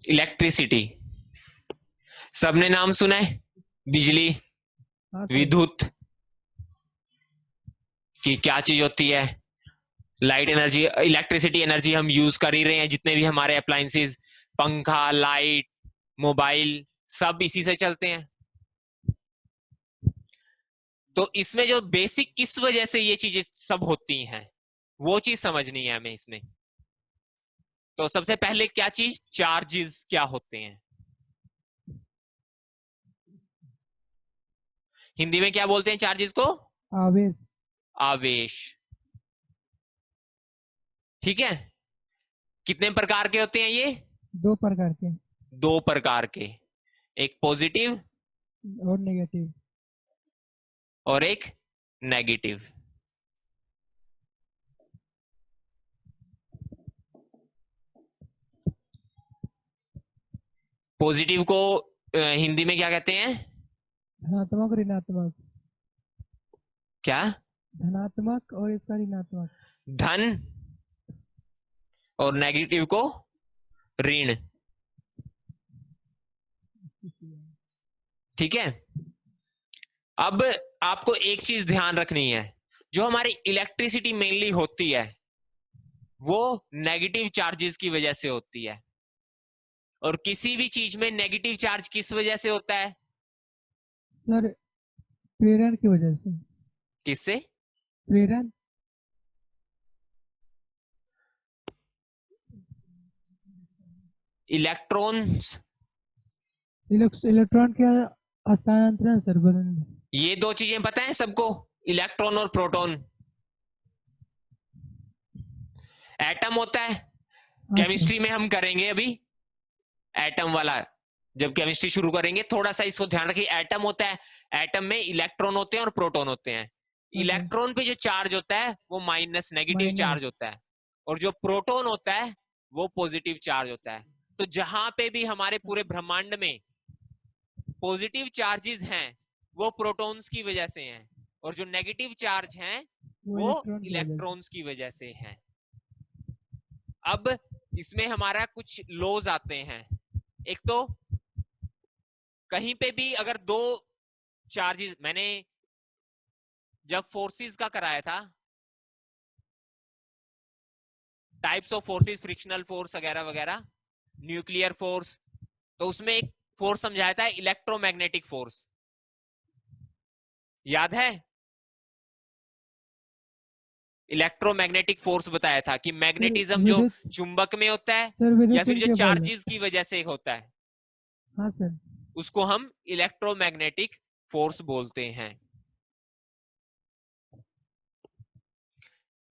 Electricity, सबने नाम सुना है, बिजली, हाँ सर। विद्युत की क्या चीज होती है, लाइट एनर्जी, इलेक्ट्रिसिटी एनर्जी हम यूज कर ही रहे हैं, जितने भी हमारे अप्लायंसेस, पंखा, लाइट, मोबाइल, सब इसी से चलते हैं। तो इसमें जो बेसिक किस वजह से ये चीजें सब होती हैं, वो चीज समझनी है हमें इसमें। तो सबसे पहले क्या चीज, चार्जेस क्या होते हैं, हिंदी में क्या बोलते हैं चार्जेस को, आवेश। आवेश। ठीक है, कितने प्रकार के होते हैं ये, 2 प्रकार के। दो प्रकार के, एक पॉजिटिव और नेगेटिव। और एक नेगेटिव। पॉजिटिव को हिंदी में क्या कहते हैं, धनात्मक ऋणात्मक। क्या, धनात्मक और इसका ऋणात्मक। धन, और नेगेटिव को ऋण। ठीक है, अब आपको एक चीज ध्यान रखनी है, जो हमारी इलेक्ट्रिसिटी मेनली होती है वो नेगेटिव चार्जेस की वजह से होती है। और किसी भी चीज में नेगेटिव चार्ज किस वजह से होता है, सर प्रेरण की वजह से। किससे, प्रेरण। इलेक्ट्रॉन्स, इलेक्ट्रॉन के हस्तांतरण सर बदलने। ये दो चीजें पता है सबको, इलेक्ट्रॉन और प्रोटॉन। एटम होता है, हाँ सर। केमिस्ट्री में हम करेंगे अभी एटम वाला, जब केमिस्ट्री शुरू करेंगे थोड़ा सा इसको ध्यान रखिए। एटम होता है, एटम में इलेक्ट्रॉन होते हैं और प्रोटॉन होते हैं। हाँ सर। इलेक्ट्रॉन पे जो चार्ज होता है वो माइनस, नेगेटिव चार्ज माइनस। होता है, और जो प्रोटॉन होता है वो पॉजिटिव चार्ज होता है। तो जहां पे भी हमारे पूरे ब्रह्मांड में पॉजिटिव चार्जेस हैं वो प्रोटॉन्स की वजह से हैं, और जो नेगेटिव चार्ज हैं वो वो इलेक्ट्रॉन की वजह से। इलेक्ट्रॉन्स की वजह से हैं। अब इसमें हमारा कुछ लॉज आते हैं। एक तो कहीं पे भी अगर दो चार्जेस, मैंने जब फोर्सेस का कराया था, types of forces, frictional force वगैरह वगैरह, न्यूक्लियर फोर्स, तो उसमें एक फोर्स समझाया था इलेक्ट्रोमैग्नेटिक फोर्स, याद है, इलेक्ट्रोमैग्नेटिक फोर्स बताया था कि सर मैग्नेटिज्म जो विद्युत। चुंबक में होता है सर या विद्युत फिर जो के बल। चार्जेस की वजह से होता है, हाँ सर। उसको हम इलेक्ट्रोमैग्नेटिक फोर्स बोलते हैं।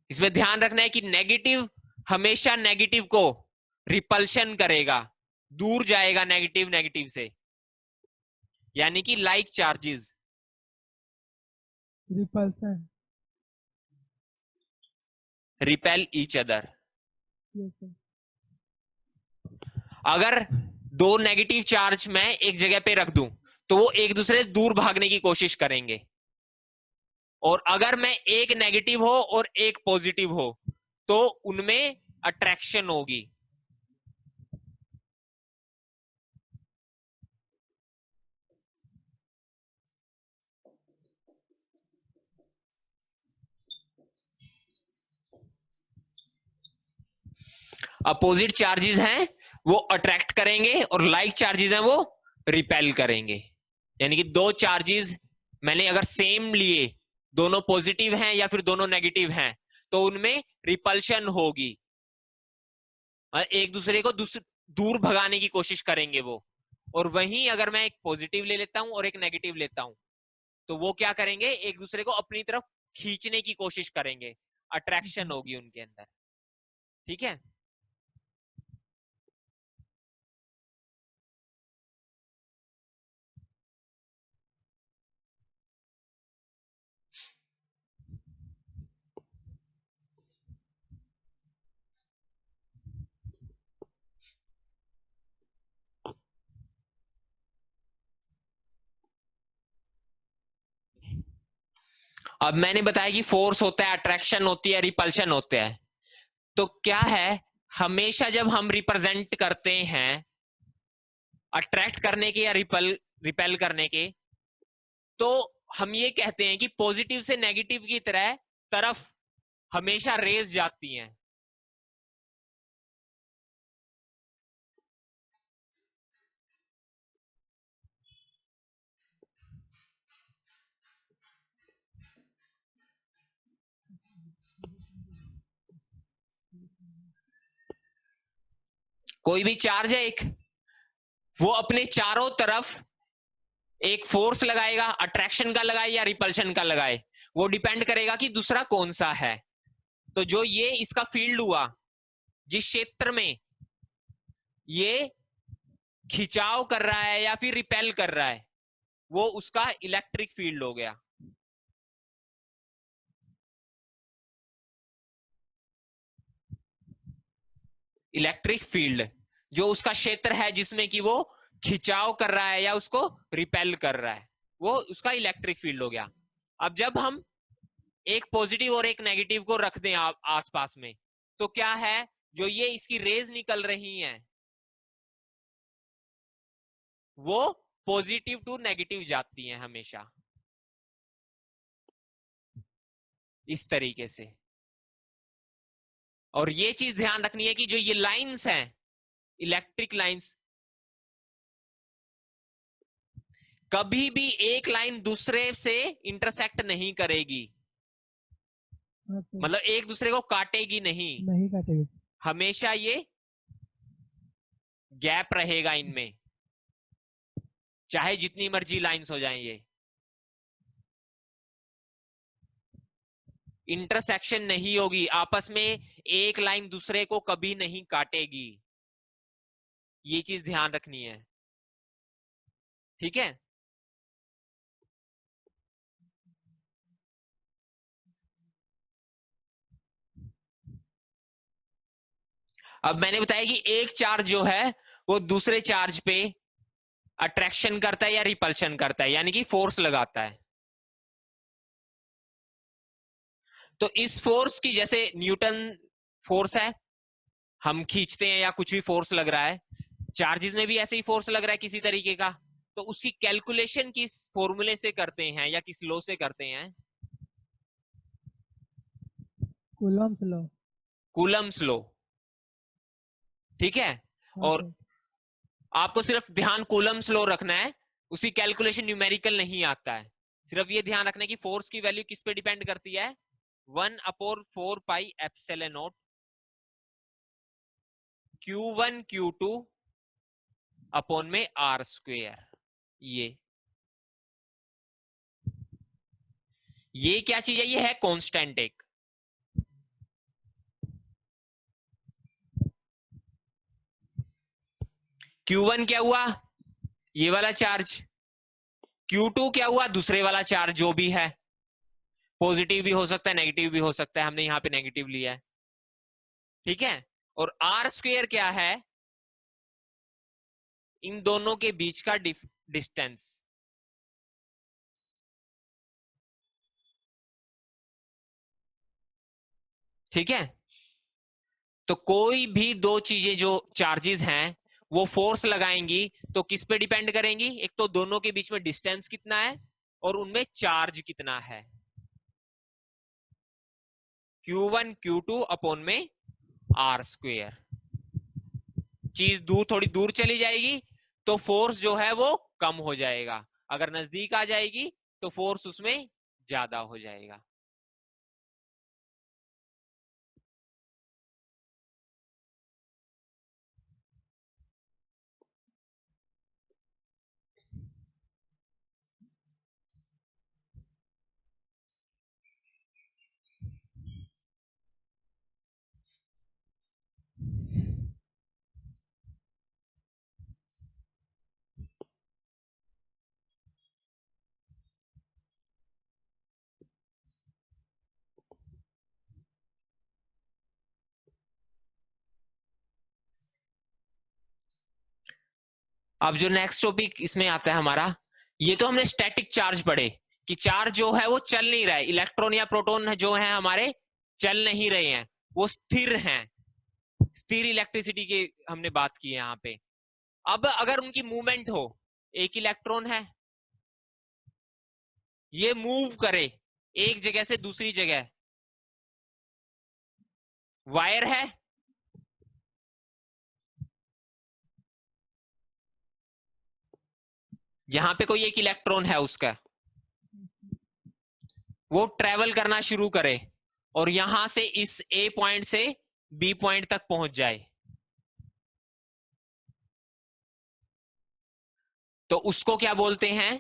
इसमें ध्यान रखना है कि नेगेटिव हमेशा नेगेटिव को रिपल्शन करेगा, दूर जाएगा नेगेटिव नेगेटिव से, यानी कि like charges repulsion. Repel each other. Yes sir. अगर दो नेगेटिव चार्ज मैं एक जगह पे रख दूं तो वो एक दूसरे से दूर भागने की कोशिश करेंगे, और अगर मैं एक नेगेटिव हो और एक पॉजिटिव हो तो उनमें अट्रैक्शन होगी। अपोजिट चार्जेस हैं वो अट्रैक्ट करेंगे और लाइक चार्जेस हैं वो रिपेल करेंगे। यानी कि दो चार्जेस मैंने अगर सेम लिए, दोनों पॉजिटिव हैं या फिर दोनों नेगेटिव हैं, तो उनमें रिपल्शन होगी, एक दूसरे को दूर भगाने की कोशिश करेंगे वो। और वहीं अगर मैं एक पॉजिटिव ले लेता हूं और एक नेगेटिव लेता हूं तो वो क्या करेंगे, एक दूसरे को अपनी तरफ खींचने की कोशिश करेंगे, अट्रैक्शन होगी उनके अंदर। ठीक है, अब मैंने बताया कि फोर्स होता है, अट्रैक्शन होती है, रिपल्शन होता है। तो क्या है, हमेशा जब हम रिप्रेजेंट करते हैं अट्रैक्ट करने के या रिपेल करने के, तो हम ये कहते हैं कि पॉजिटिव से नेगेटिव की तरफ हमेशा रेज जाती हैं। कोई भी चार्ज है एक, वो अपने चारों तरफ एक फोर्स लगाएगा, अट्रैक्शन का लगाए या रिपल्शन का लगाए, वो डिपेंड करेगा कि दूसरा कौन सा है। तो जो ये इसका फील्ड हुआ, जिस क्षेत्र में ये खिंचाव कर रहा है या फिर रिपेल कर रहा है, वो उसका इलेक्ट्रिक फील्ड हो गया। इलेक्ट्रिक फील्ड जो उसका क्षेत्र है जिसमें कि वो खिंचाव कर रहा है या उसको रिपेल कर रहा है, वो उसका इलेक्ट्रिक फील्ड हो गया। अब जब हम एक पॉजिटिव और एक नेगेटिव को रख दें आसपास में, तो क्या है, जो ये इसकी रेज निकल रही हैं, वो पॉजिटिव टू नेगेटिव जाती हैं हमेशा, इस तरीके से। और ये चीज ध्यान रखनी है कि जो ये लाइंस हैं, इलेक्ट्रिक लाइंस, कभी भी एक लाइन दूसरे से इंटरसेक्ट नहीं करेगी, हाँ सर, मतलब एक दूसरे को काटेगी नहीं, नहीं काटेगी। हमेशा ये गैप रहेगा इनमें, चाहे जितनी मर्जी लाइंस हो जाएं, ये इंटरसेक्शन नहीं होगी आपस में, एक लाइन दूसरे को कभी नहीं काटेगी, ये चीज ध्यान रखनी है, ठीक है। अब मैंने बताया कि एक चार्ज जो है वो दूसरे चार्ज पे अट्रैक्शन करता है या रिपल्शन करता है, यानी कि फोर्स लगाता है। तो इस फोर्स की, जैसे न्यूटन फोर्स है, हम खींचते हैं या कुछ भी फोर्स लग रहा है, चार्जेस में भी ऐसे ही फोर्स लग रहा है किसी तरीके का, तो उसकी कैलकुलेशन किस फॉर्मूले से करते हैं या किस लॉ से करते हैं? Coulomb's law. कूलम्स लॉ, ठीक है। हाँ और सर, आपको सिर्फ ध्यान कूलम्स लॉ रखना है, उसकी कैलकुलेशन न्यूमेरिकल नहीं आता है, सिर्फ ये ध्यान रखना है कि फोर्स की वैल्यू किस पे डिपेंड करती है, 1/4 pi epsilon not Q1 Q2 upon में R²। ये क्या चीज है, ये है कांस्टेंट एक। Q1 क्या हुआ, ये वाला चार्ज, Q2 क्या हुआ, दूसरे वाला चार्ज जो भी है, पॉजिटिव भी हो सकता है नेगेटिव भी हो सकता है, हमने यहां पे नेगेटिव लिया है, ठीक है। और R² क्या है, इन दोनों के बीच का डिस्टेंस, ठीक है। तो कोई भी दो चीजें जो चार्जेस हैं वो फोर्स लगाएंगी तो किस पे डिपेंड करेंगी, एक तो दोनों के बीच में डिस्टेंस कितना है और उनमें चार्ज कितना है, Q1 Q2 अपॉन में R²। चीज थोड़ी दूर चली जाएगी तो फोर्स जो है वो कम हो जाएगा, अगर नजदीक आ जाएगी तो फोर्स उसमें ज्यादा हो जाएगा। अब जो नेक्स्ट टॉपिक इसमें आता है हमारा, ये तो हमने स्टैटिक चार्ज पढ़े कि चार्ज जो है वो चल नहीं रहा है, इलेक्ट्रॉन या प्रोटॉन जो है हमारे चल नहीं रहे हैं, वो स्थिर हैं, स्थिर इलेक्ट्रिसिटी की हमने बात की है यहाँ पे। अब अगर उनकी मूवमेंट हो, एक इलेक्ट्रॉन है, ये मूव करे एक जगह से दूसरी जगह, वायर है, यहां पे कोई एक इलेक्ट्रॉन है उसका, वो ट्रेवल करना शुरू करे और यहां से इस ए पॉइंट से बी पॉइंट तक पहुंच जाए, तो उसको क्या बोलते हैं?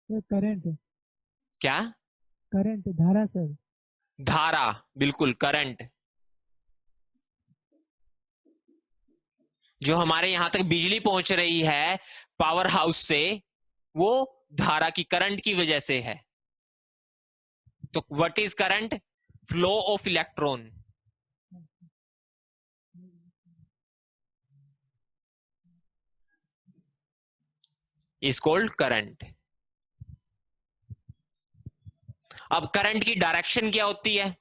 सर करंट, क्या? करंट धारा सर। धारा, बिल्कुल, करंट। जो हमारे यहां तक बिजली पहुंच रही है पावर हाउस से, वो धारा की, करंट की वजह से है। तो what is current? Flow of electron is called current. अब करंट की डायरेक्शन क्या होती है?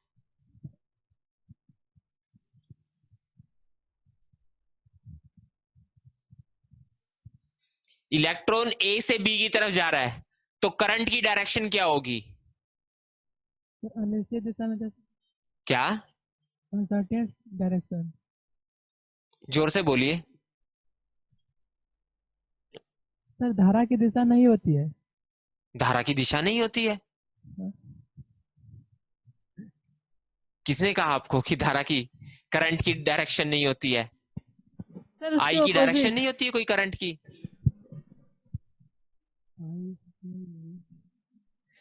इलेक्ट्रॉन ए से बी की तरफ जा रहा है, तो करंट की डायरेक्शन क्या होगी? सर अनिश्चित दिशा में, क्या? Uncertain direction. जोर से बोलिए। सर धारा की दिशा नहीं होती है। धारा की दिशा नहीं होती है? किसने कहा आपको कि धारा की, करंट की डायरेक्शन नहीं होती है? सर आई की डायरेक्शन नहीं होती है कोई करंट की?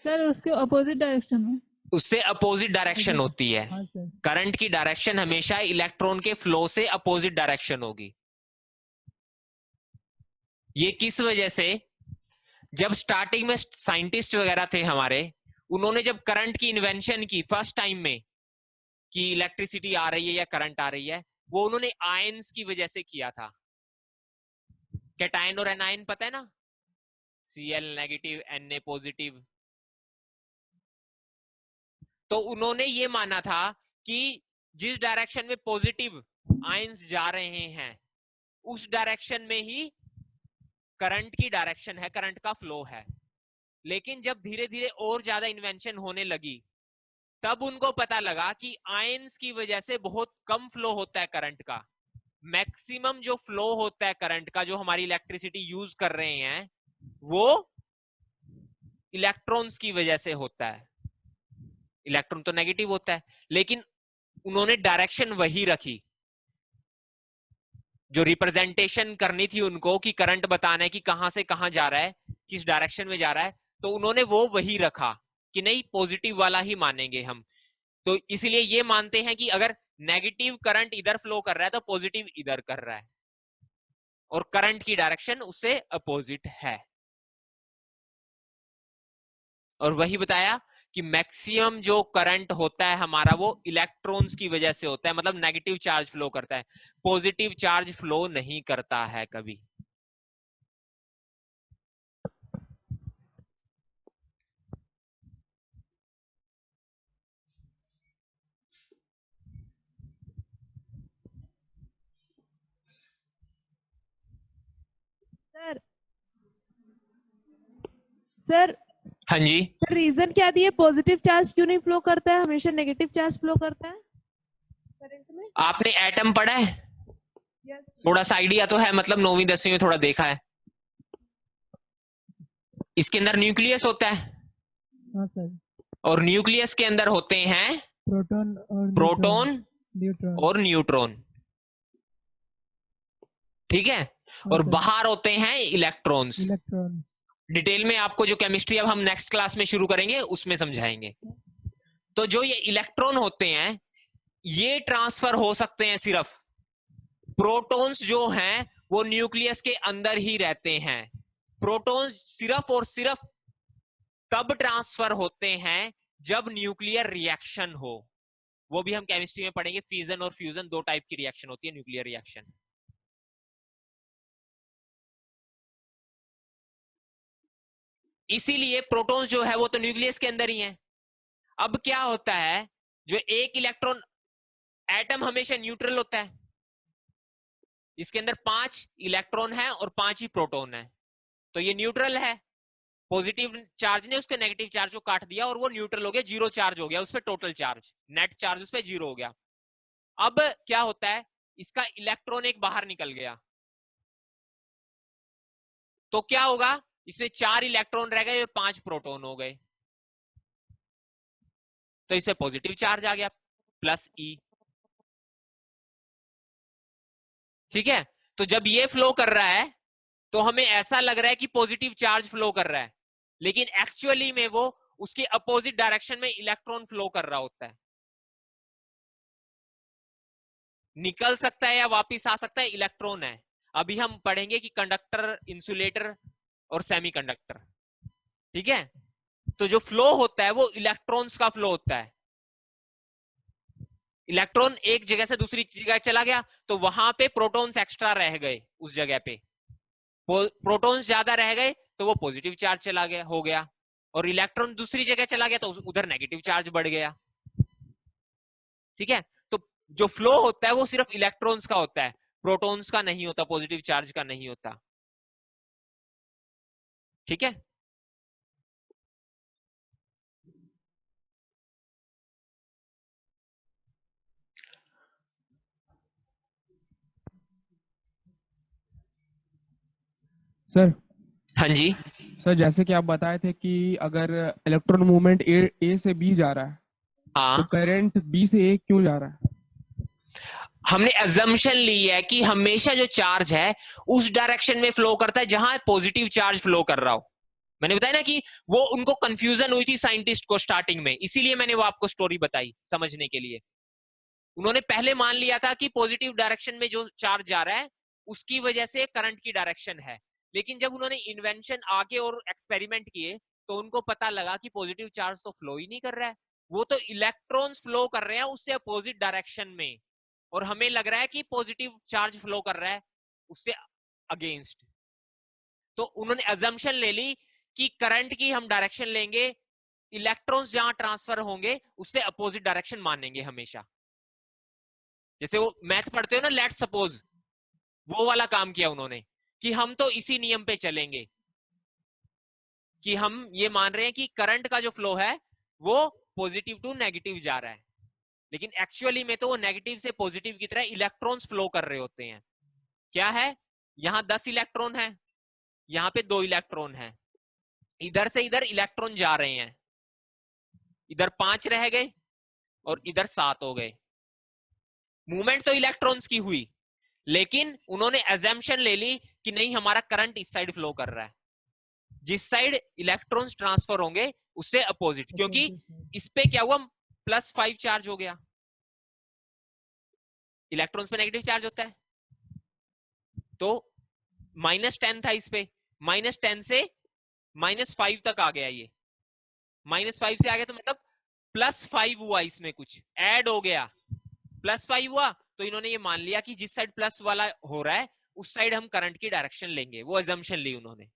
सर उसके अपोजिट डायरेक्शन में, उससे अपोजिट डायरेक्शन होती है। हाँ सर। करंट की डायरेक्शन हमेशा इलेक्ट्रॉन के फ्लो से अपोजिट डायरेक्शन होगी। ये किस वजह से? जब स्टार्टिंग में साइंटिस्ट वगैरह थे हमारे, उन्होंने जब करंट की इन्वेंशन की फर्स्ट टाइम में, कि इलेक्ट्रिसिटी आ रही है या करंट आ रही है, वो उन्होंने आयंस की वजह से किया था। कैटायन और एनायन पता है ना? Cl negative, Na positive. तो उन्होंने ये माना था कि जिस डायरेक्शन में पॉजिटिव आयंस जा रहे हैं, उस डायरेक्शन में ही करंट की डायरेक्शन है, करंट का फ्लो है। लेकिन जब धीरे धीरे और ज्यादा इन्वेंशन होने लगी, तब उनको पता लगा कि आयंस की वजह से बहुत कम फ्लो होता है करंट का। मैक्सिमम जो फ्लो होता है करंट का, जो हमारी इलेक्ट्रिसिटी यूज कर रहे हैं, वो इलेक्ट्रॉन्स की वजह से होता है। इलेक्ट्रॉन तो नेगेटिव होता है, लेकिन उन्होंने डायरेक्शन वही रखी। जो रिप्रेजेंटेशन करनी थी उनको, कि करंट बताना है कि कहां से कहां जा रहा है, किस डायरेक्शन में जा रहा है, तो उन्होंने वो वही रखा कि नहीं, पॉजिटिव वाला ही मानेंगे हम। तो इसलिए ये मानते हैं कि अगर नेगेटिव करंट इधर फ्लो कर रहा है, तो पॉजिटिव इधर कर रहा है, और करंट की डायरेक्शन उससे अपोजिट है। और वही बताया कि मैक्सिमम जो करंट होता है हमारा, वो इलेक्ट्रॉन्स की वजह से होता है, मतलब नेगेटिव चार्ज फ्लो करता है, पॉजिटिव चार्ज फ्लो नहीं करता है कभी। सर सर हाँ जी। सर रीजन क्या दिए, पॉजिटिव चार्ज क्यों नहीं फ्लो करता है, हमेशा नेगेटिव चार्ज फ्लो करता है करंट में? आपने एटम पढ़ा है? यस। थोड़ा सा आइडिया तो है, मतलब 9वीं 10वीं में थोड़ा देखा है। इसके अंदर न्यूक्लियस होता है, हाँ सर। और न्यूक्लियस के अंदर होते हैं प्रोटॉन न्यूट्रॉन और न्यूट्रॉन, ठीक है? और बाहर होते हैं इलेक्ट्रॉन्स। इलेक्ट्रॉन। डिटेल में आपको जो केमिस्ट्री अब हम नेक्स्ट क्लास में शुरू करेंगे उसमें समझाएंगे। तो जो ये इलेक्ट्रॉन होते हैं, ये ट्रांसफर हो सकते हैं सिर्फ, प्रोटॉन्स जो हैं वो न्यूक्लियस के अंदर ही रहते हैं। प्रोटॉन्स सिर्फ और सिर्फ तब ट्रांसफर होते हैं जब न्यूक्लियर रिएक्शन हो। वो भी हम केमिस्ट्री में पढ़ेंगे, फ्यूजन और फ्यूजन, दो टाइप की रिएक्शन होती है न्यूक्लियर रिएक्शन। इसीलिए प्रोटॉन्स जो है वो तो न्यूक्लियस के अंदर ही है। अब क्या होता है, जो एक इलेक्ट्रॉन, एटम हमेशा न्यूट्रल होता है, इसके अंदर 5 इलेक्ट्रॉन है और 5 ही प्रोटॉन है, तो ये न्यूट्रल है। पॉजिटिव चार्ज ने उसके नेगेटिव चार्ज को काट दिया और वो न्यूट्रल हो गया, जीरो चार्ज हो गया उस पर, टोटल चार्ज, नेट चार्ज उस पर जीरो हो गया। अब क्या होता है, इसका इलेक्ट्रॉन एक बाहर निकल गया, तो क्या होगा, इसमें 4 इलेक्ट्रॉन रह गए और 5 प्रोटॉन हो गए, तो इसमें पॉजिटिव चार्ज आ गया प्लस ई। ठीक है, तो जब ये फ्लो कर रहा है तो हमें ऐसा लग रहा है कि पॉजिटिव चार्ज फ्लो कर रहा है, लेकिन एक्चुअली में वो उसके अपोजिट डायरेक्शन में इलेक्ट्रॉन फ्लो कर रहा होता है। निकल सकता है या वापिस आ सकता है, इलेक्ट्रॉन है। अभी हम पढ़ेंगे कि कंडक्टर, इंसुलेटर और सेमीकंडक्टर। ठीक है, तो जो फ्लो होता है वो इलेक्ट्रॉन्स का फ्लो होता है। इलेक्ट्रॉन एक जगह से दूसरी जगह चला गया तो वहां पे प्रोटॉन्स एक्स्ट्रा रह गए, उस जगह पे प्रोटॉन्स ज्यादा रह गए तो वो पॉजिटिव चार्ज चला गया, हो गया, और इलेक्ट्रॉन दूसरी जगह चला गया तो उधर नेगेटिव चार्ज बढ़ गया। ठीक है, तो जो फ्लो होता है वो सिर्फ इलेक्ट्रॉन्स का होता है, प्रोटॉन्स का नहीं होता, पॉजिटिव चार्ज का नहीं होता। ठीक है, सर हाँ जी, सर जैसे कि आप बताए थे कि अगर इलेक्ट्रॉन मूवमेंट ए से बी जा रहा है तो हाँ, करंट बी से ए क्यों जा रहा है? हमने अजम्पशन ली है कि हमेशा जो चार्ज है उस डायरेक्शन में फ्लो करता है जहां पॉजिटिव चार्ज फ्लो कर रहा हो। मैंने बताया ना कि वो उनको कंफ्यूजन हुई थी साइंटिस्ट को स्टार्टिंग में, इसीलिए मैंने वो आपको स्टोरी बताई समझने के लिए। उन्होंने पहले मान लिया था कि पॉजिटिव डायरेक्शन में जो चार्ज जा रहा है उसकी वजह से करंट की डायरेक्शन है, लेकिन जब उन्होंने इन्वेंशन आगे और एक्सपेरिमेंट किए तो उनको पता लगा कि पॉजिटिव चार्ज तो फ्लो ही नहीं कर रहा है, वो तो इलेक्ट्रॉन्स फ्लो कर रहे हैं उससे अपोजिट डायरेक्शन में, और हमें लग रहा है कि पॉजिटिव चार्ज फ्लो कर रहा है उससे अगेंस्ट। तो उन्होंने अजम्पशन ले ली कि करंट की हम डायरेक्शन लेंगे, इलेक्ट्रॉन्स जहां ट्रांसफर होंगे उससे अपोजिट डायरेक्शन मानेंगे हमेशा। जैसे वो मैथ पढ़ते हो ना, लेट्स सपोज, वो वाला काम किया उन्होंने कि हम तो इसी नियम पे चलेंगे कि हम ये मान रहे हैं कि करंट का जो फ्लो है वो पॉजिटिव टू नेगेटिव जा रहा है, लेकिन एक्चुअली में तो वो नेगेटिव से पॉजिटिव की तरह इलेक्ट्रॉन्स फ्लो कर रहे होते हैं। क्या है, यहां 10 इलेक्ट्रॉन है, यहां पे 2 इलेक्ट्रॉन है, इधर से इधर इलेक्ट्रॉन जा रहे हैं, इधर 5 रह गए और इधर 7 हो गए। मूवमेंट तो इलेक्ट्रॉन्स की हुई, लेकिन उन्होंने एजम्पशन ले ली कि नहीं हमारा करंट इस साइड फ्लो कर रहा है, जिस साइड इलेक्ट्रॉन्स ट्रांसफर होंगे उससे अपोजिट, क्योंकि इस पे क्या हुआ, +5 चार्ज हो गया, इलेक्ट्रॉन्स पे नेगेटिव चार्ज होता है, तो -10 था इस पे, -10 से -5 तक आ गया, ये -5 से आ गया तो मतलब +5 हुआ, इसमें कुछ ऐड हो गया, +5 हुआ, तो इन्होंने ये मान लिया कि जिस साइड प्लस वाला हो रहा है उस साइड हम करंट की डायरेक्शन लेंगे, वो अजम्पशन ली उन्होंने।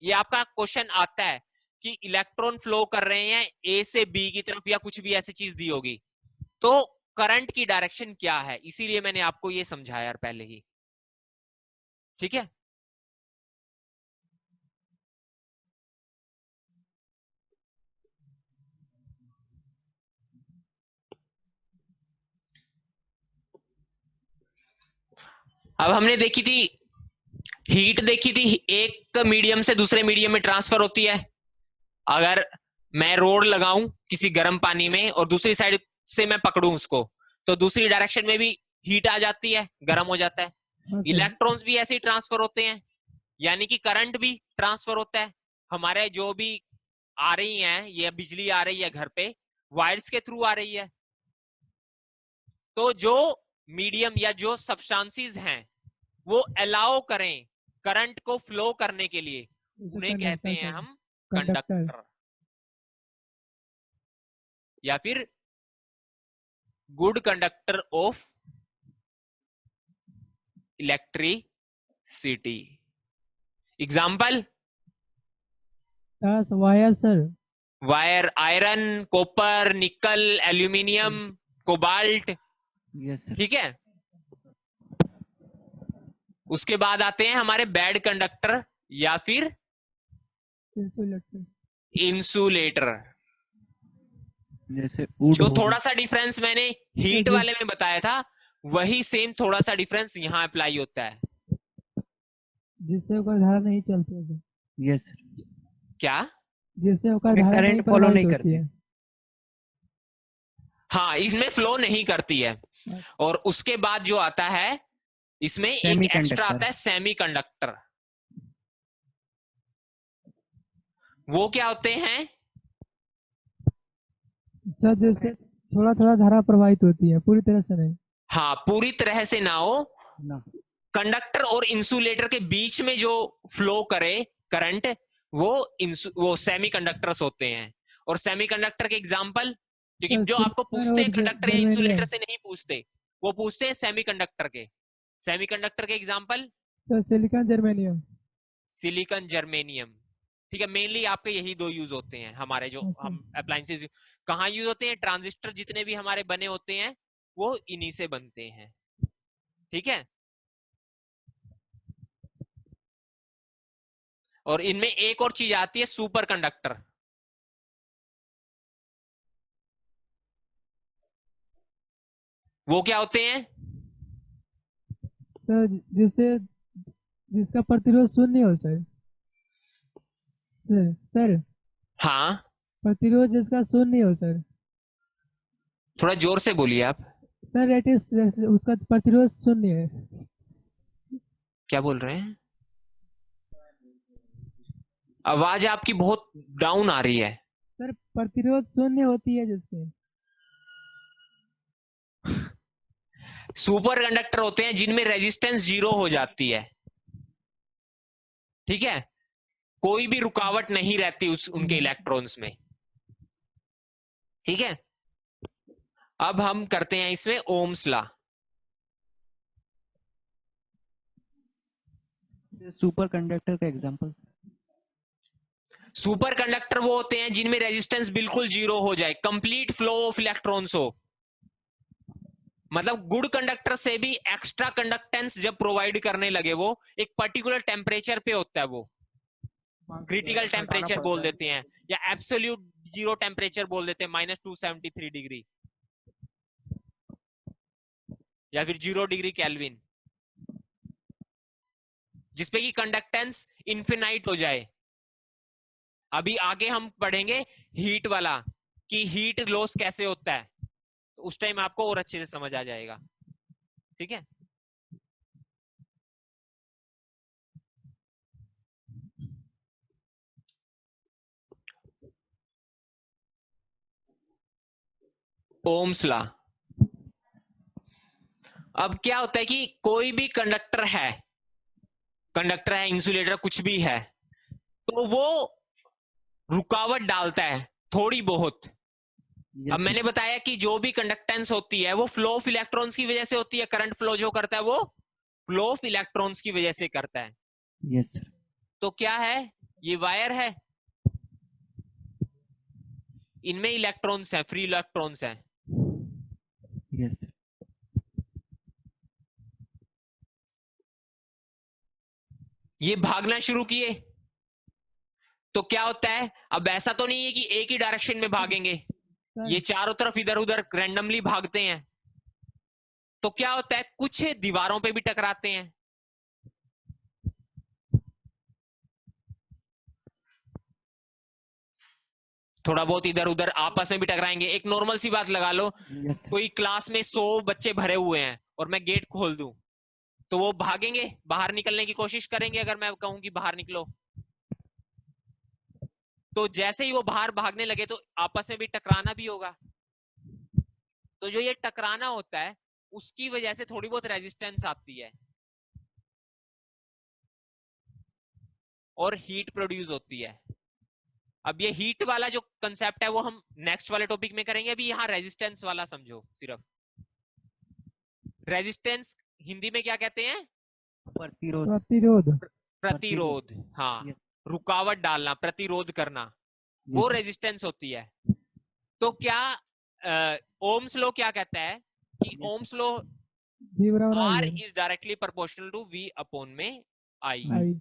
ये आपका क्वेश्चन आता है कि इलेक्ट्रॉन फ्लो कर रहे हैं ए से बी की तरफ या कुछ भी ऐसी चीज दी होगी, तो करंट की डायरेक्शन क्या है, इसीलिए मैंने आपको ये समझाया यार पहले ही। ठीक है, अब हमने देखी थी हीट, देखी थी एक मीडियम से दूसरे मीडियम में ट्रांसफर होती है। अगर मैं रोड लगाऊं किसी गर्म पानी में और दूसरी साइड से मैं पकड़ूं उसको, तो दूसरी डायरेक्शन में भी हीट आ जाती है, गर्म हो जाता है। इलेक्ट्रॉन्स भी ऐसे ही ट्रांसफर होते हैं, यानी कि करंट भी ट्रांसफर होता है। हमारे जो भी आ रही है, ये बिजली आ रही है घर पे, वायर्स के थ्रू आ रही है। तो जो मीडियम या जो सब्सटेंसेस हैं वो अलाउ करें करंट को फ्लो करने के लिए, उन्हें कहते हैं हम कंडक्टर या फिर good conductor of electricity. Example, wire sir. Wire, iron, copper, निकल, एल्यूमिनियम, कोबाल्ट। Yes sir. ठीक है, उसके बाद आते हैं हमारे बैड कंडक्टर या फिर इंसुलेटर। जैसे वुड जो हो थोड़ा गया। सा डिफरेंस मैंने हीट वाले में बताया था, वही सेम थोड़ा सा डिफरेंस यहाँ अप्लाई होता है। जिससे होकर धारा नहीं चलती है सर। यस सर, क्या? जिससे होकर में धारा करंट नहीं फॉलो नहीं प्रवाहित करती। होती है। हाँ, इसमें फ्लो नहीं करती है। और उसके बाद जो आता है इसमें एक एक्स्ट्रा सेमीकंडक्टर। आता है सेमीकंडक्टर। वो क्या होते हैं? सर जिससे थोड़ा थोड़ा धारा प्रवाहित होती है, पूरी तरह से नहीं। हाँ, पूरी तरह से ना हो। ना, कंडक्टर और इंसुलेटर के बीच में जो फ्लो करे करंट, वो सेमीकंडक्टर्स होते हैं। और सेमीकंडक्टर के एग्जांपल, क्योंकि जो आपको पूछते हैं कंडक्टर या इंसुलेटर से नहीं पूछते, वो पूछते हैं सेमीकंडक्टर के। सेमीकंडक्टर के example sir silicon germanium. Silicon germanium. ठीक है, मेनली आपके यही दो यूज होते हैं हमारे, जो हम अप्लायंसेस कहाँ यूज होते हैं। ट्रांजिस्टर जितने भी हमारे बने होते हैं वो इन्हीं से बनते हैं। ठीक है, और इनमें एक और चीज आती है, सुपर कंडक्टर। वो क्या होते हैं? सर जिसका प्रतिरोध शून्य हो सर। सर हाँ, प्रतिरोध जिसका शून्य हो सर। थोड़ा जोर से बोलिए आप। सर इट इज उसका प्रतिरोध शून्य है। क्या बोल रहे हैं? आवाज आपकी बहुत डाउन आ रही है। सर प्रतिरोध शून्य होती है जिसके। सुपर कंडक्टर होते हैं जिनमें रेजिस्टेंस 0 हो जाती है। ठीक है, कोई भी रुकावट नहीं रहती उनके इलेक्ट्रॉन्स में। ठीक है, अब हम करते हैं इसमें ओम्स लॉ। सुपर कंडक्टर का एग्जांपल। सुपर कंडक्टर वो होते हैं जिनमें रेजिस्टेंस बिल्कुल 0 हो जाए, कंप्लीट फ्लो ऑफ इलेक्ट्रॉन्स हो। मतलब गुड कंडक्टर से भी एक्स्ट्रा कंडक्टेंस जब प्रोवाइड करने लगे, वो एक पर्टिकुलर टेम्परेचर पे होता है, वो क्रिटिकल टेम्परेचर बोल देते हैं, या एब्सोल्यूट 0 टेम्परेचर बोल देते हैं, -273 डिग्री, या फिर 0 डिग्री केल्विन, जिसपे की कंडक्टेंस इन्फिनाइट हो जाए। अभी आगे हम पढ़ेंगे हीट वाला, कि हीट लॉस कैसे होता है, तो उस टाइम आपको और अच्छे से समझ आ जाएगा। ठीक है, ओम्स लॉ। अब क्या होता है कि कोई भी कंडक्टर है, इंसुलेटर कुछ भी है, तो वो रुकावट डालता है थोड़ी बहुत। अब मैंने बताया कि जो भी कंडक्टेंस होती है वो फ्लो ऑफ इलेक्ट्रॉन्स की वजह से होती है। करंट फ्लो जो करता है वो फ्लो ऑफ इलेक्ट्रॉन्स की वजह से करता है। Yes sir. तो क्या है, ये वायर है, इनमें इलेक्ट्रॉन्स हैं, फ्री इलेक्ट्रॉन्स हैं। Yes sir. ये भागना शुरू किए, तो क्या होता है, अब ऐसा तो नहीं है कि एक ही डायरेक्शन में भागेंगे, ये चारों तरफ इधर उधर रैंडमली भागते हैं। तो क्या होता है, कुछ दीवारों पे भी टकराते हैं, थोड़ा बहुत इधर उधर आपस में भी टकराएंगे। एक नॉर्मल सी बात लगा लो, कोई क्लास में 100 बच्चे भरे हुए हैं और मैं गेट खोल दूं, तो वो भागेंगे, बाहर निकलने की कोशिश करेंगे। अगर मैं कहूं कि बाहर निकलो, तो जैसे ही वो बाहर भागने लगे तो आपस में भी टकराना भी होगा। तो जो ये टकराना होता है, उसकी वजह से थोड़ी बहुत रेजिस्टेंस आती है और हीट प्रोड्यूस होती है। अब ये हीट वाला जो कंसेप्ट है वो हम नेक्स्ट वाले टॉपिक में करेंगे। अभी यहाँ रेजिस्टेंस वाला समझो सिर्फ। रेजिस्टेंस हिंदी में क्या कहते हैं? प्रतिरोध। हाँ, रुकावट डालना, प्रतिरोध करना, वो रेजिस्टेंस होती है। तो क्या ओम्स लॉ क्या कहता है कि ओम्स लॉ V बराबर R I is directly proportional to V upon में I. I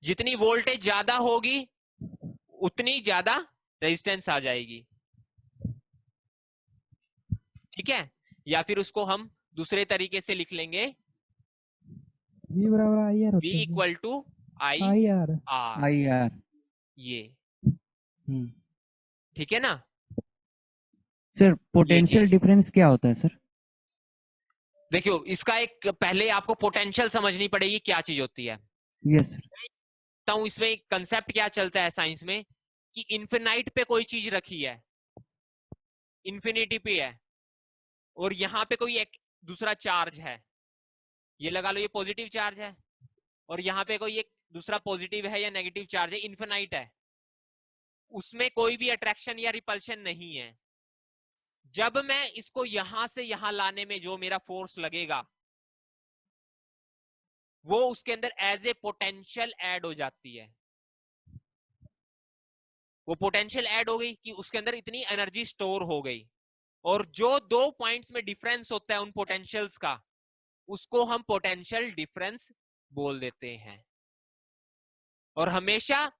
जितनी वोल्टेज ज्यादा होगी उतनी ज्यादा रेजिस्टेंस आ जाएगी, ठीक है। या फिर उसको हम दूसरे तरीके से लिख लेंगे, V बराबर I R V होता है equal to I I R R, IR ये हम्म ठीक है ना। सर पोटेंशियल चीज। डिफरेंस क्या होता है सर? देखियो इसका एक पहले आपको पोटेंशियल समझनी पड़ेगी क्या चीज होती है। Yes sir. तो इसमें एक कंसेप्ट क्या चलता है साइंस में कि इन्फिनाइट पे कोई चीज रखी है, इन्फिनिटी पे है, और यहां पे कोई एक दूसरा चार्ज है, ये लगा लो ये पॉजिटिव चार्ज है, और यहां पे कोई एक दूसरा पॉजिटिव है या नेगेटिव चार्ज है, इन्फिनाइट है, उसमें कोई भी अट्रैक्शन या रिपल्शन नहीं है। जब मैं इसको यहां से यहां लाने में जो मेरा फोर्स लगेगा वो उसके अंदर एज ए पोटेंशियल ऐड हो जाती है। वो पोटेंशियल ऐड हो गई कि उसके अंदर इतनी एनर्जी स्टोर हो गई, और जो दो पॉइंट्स में डिफरेंस होता है उन पोटेंशियल्स का, उसको हम पोटेंशियल डिफरेंस बोल देते हैं। और हमेशा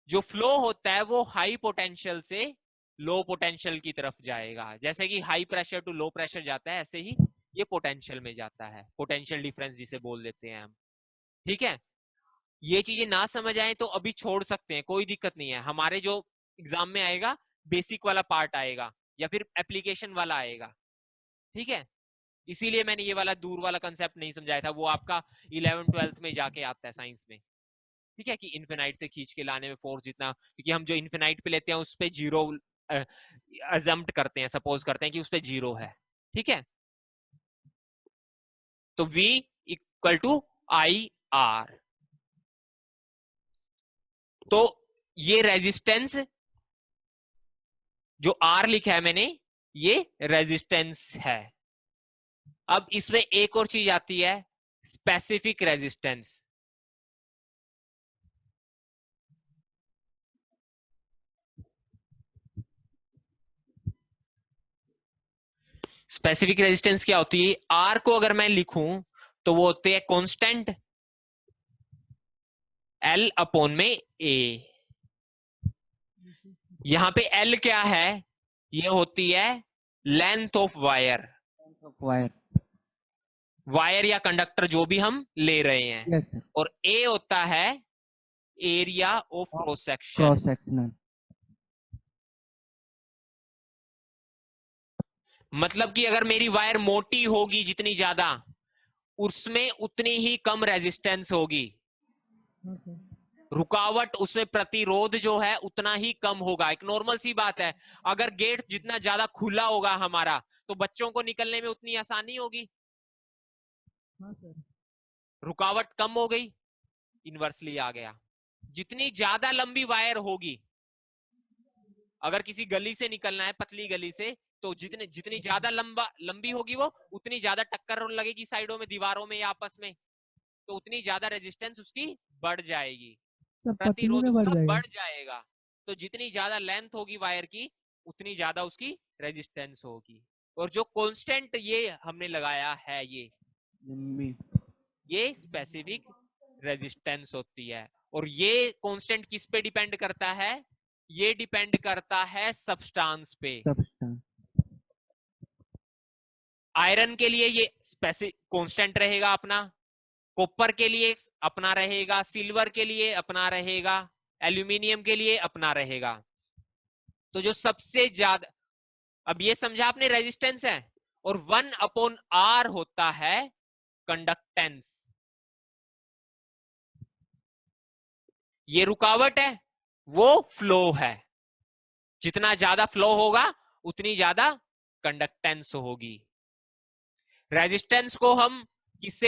जो फ्लो होता है वो हाई पोटेंशियल से लो पोटेंशियल की तरफ जाएगा। जैसे कि high pressure to low pressure जाता है, ऐसे ही ये पोटेंशियल में जाता है, पोटेंशियल डिफरेंस जिसे बोल देते हैं हम, ठीक है। ये चीजें ना समझ आए तो अभी छोड़ सकते हैं, कोई दिक्कत नहीं है। हमारे जो एग्जाम में आएगा बेसिक वाला पार्ट आएगा या फिर एप्लीकेशन वाला आएगा, ठीक है। इसीलिए मैंने ये वाला दूर वाला कंसेप्ट नहीं समझाया था, वो आपका 11th-12th में जाके आता है साइंस में, ठीक है। कि इन्फिनाइट से खींच के लाने में फोर्स जितना, क्योंकि हम जो इन्फिनाइट पे लेते हैं उस पे जीरो अजम्प्ट करते हैं, सपोज करते हैं कि उस पे जीरो है, ठीक है। तो V इक्वल टू IR। तो ये रेजिस्टेंस जो R लिखा है मैंने, ये रेजिस्टेंस है। अब इसमें एक और चीज आती है, स्पेसिफिक रेजिस्टेंस। स्पेसिफिक रेजिस्टेंस क्या होती है? आर को अगर मैं लिखूं तो वो होते हैं कांस्टेंट एल अपॉन में ए। यहां पे एल क्या है? ये होती है length of wire, wire wire या कंडक्टर जो भी हम ले रहे हैं। Yes sir. और ए होता है area of cross section. Cross sectional मतलब कि अगर मेरी वायर मोटी होगी जितनी ज्यादा, उसमें उतनी ही कम रेजिस्टेंस होगी, रुकावट उसमें प्रतिरोध जो है उतना ही कम होगा। एक नॉर्मल सी बात है, अगर गेट जितना ज्यादा खुला होगा हमारा तो बच्चों को निकलने में उतनी आसानी होगी, रुकावट कम हो गई, इनवर्सली आ गया। जितनी ज्यादा लंबी वायर होगी, अगर किसी गली से निकलना है पतली गली से, तो जितनी ज्यादा लंबी होगी वो उतनी ज्यादा टक्कर लगेगी साइडों में, दीवारों में या आपस में, तो उतनी ज्यादा रेजिस्टेंस उसकी बढ़ जाएगी, सब पतली प्रतिरोध में बढ़ उसका जाएगा। बढ़ जाएगा। तो जितनी ज्यादा लेंथ होगी वायर की उतनी ज्यादा उसकी रेजिस्टेंस होगी। और जो कांस्टेंट ये हमने लगाया है, ये स्पेसिफिक रेजिस्टेंस होती है। और ये कांस्टेंट किस पे डिपेंड करता है? ये डिपेंड करता है सब्सटेंस पे। आयरन के लिए ये स्पेसिफिक कांस्टेंट रहेगा अपना, कॉपर के लिए अपना रहेगा, सिल्वर के लिए अपना रहेगा, एल्यूमिनियम के लिए अपना रहेगा। तो जो सबसे ज्यादा, अब ये समझा आपने रेजिस्टेंस है, और 1/R होता है कंडक्टेंस। ये रुकावट है, वो फ्लो है। जितना ज्यादा फ्लो होगा उतनी ज्यादा कंडक्टेंस होगी। रेजिस्टेंस को हम किस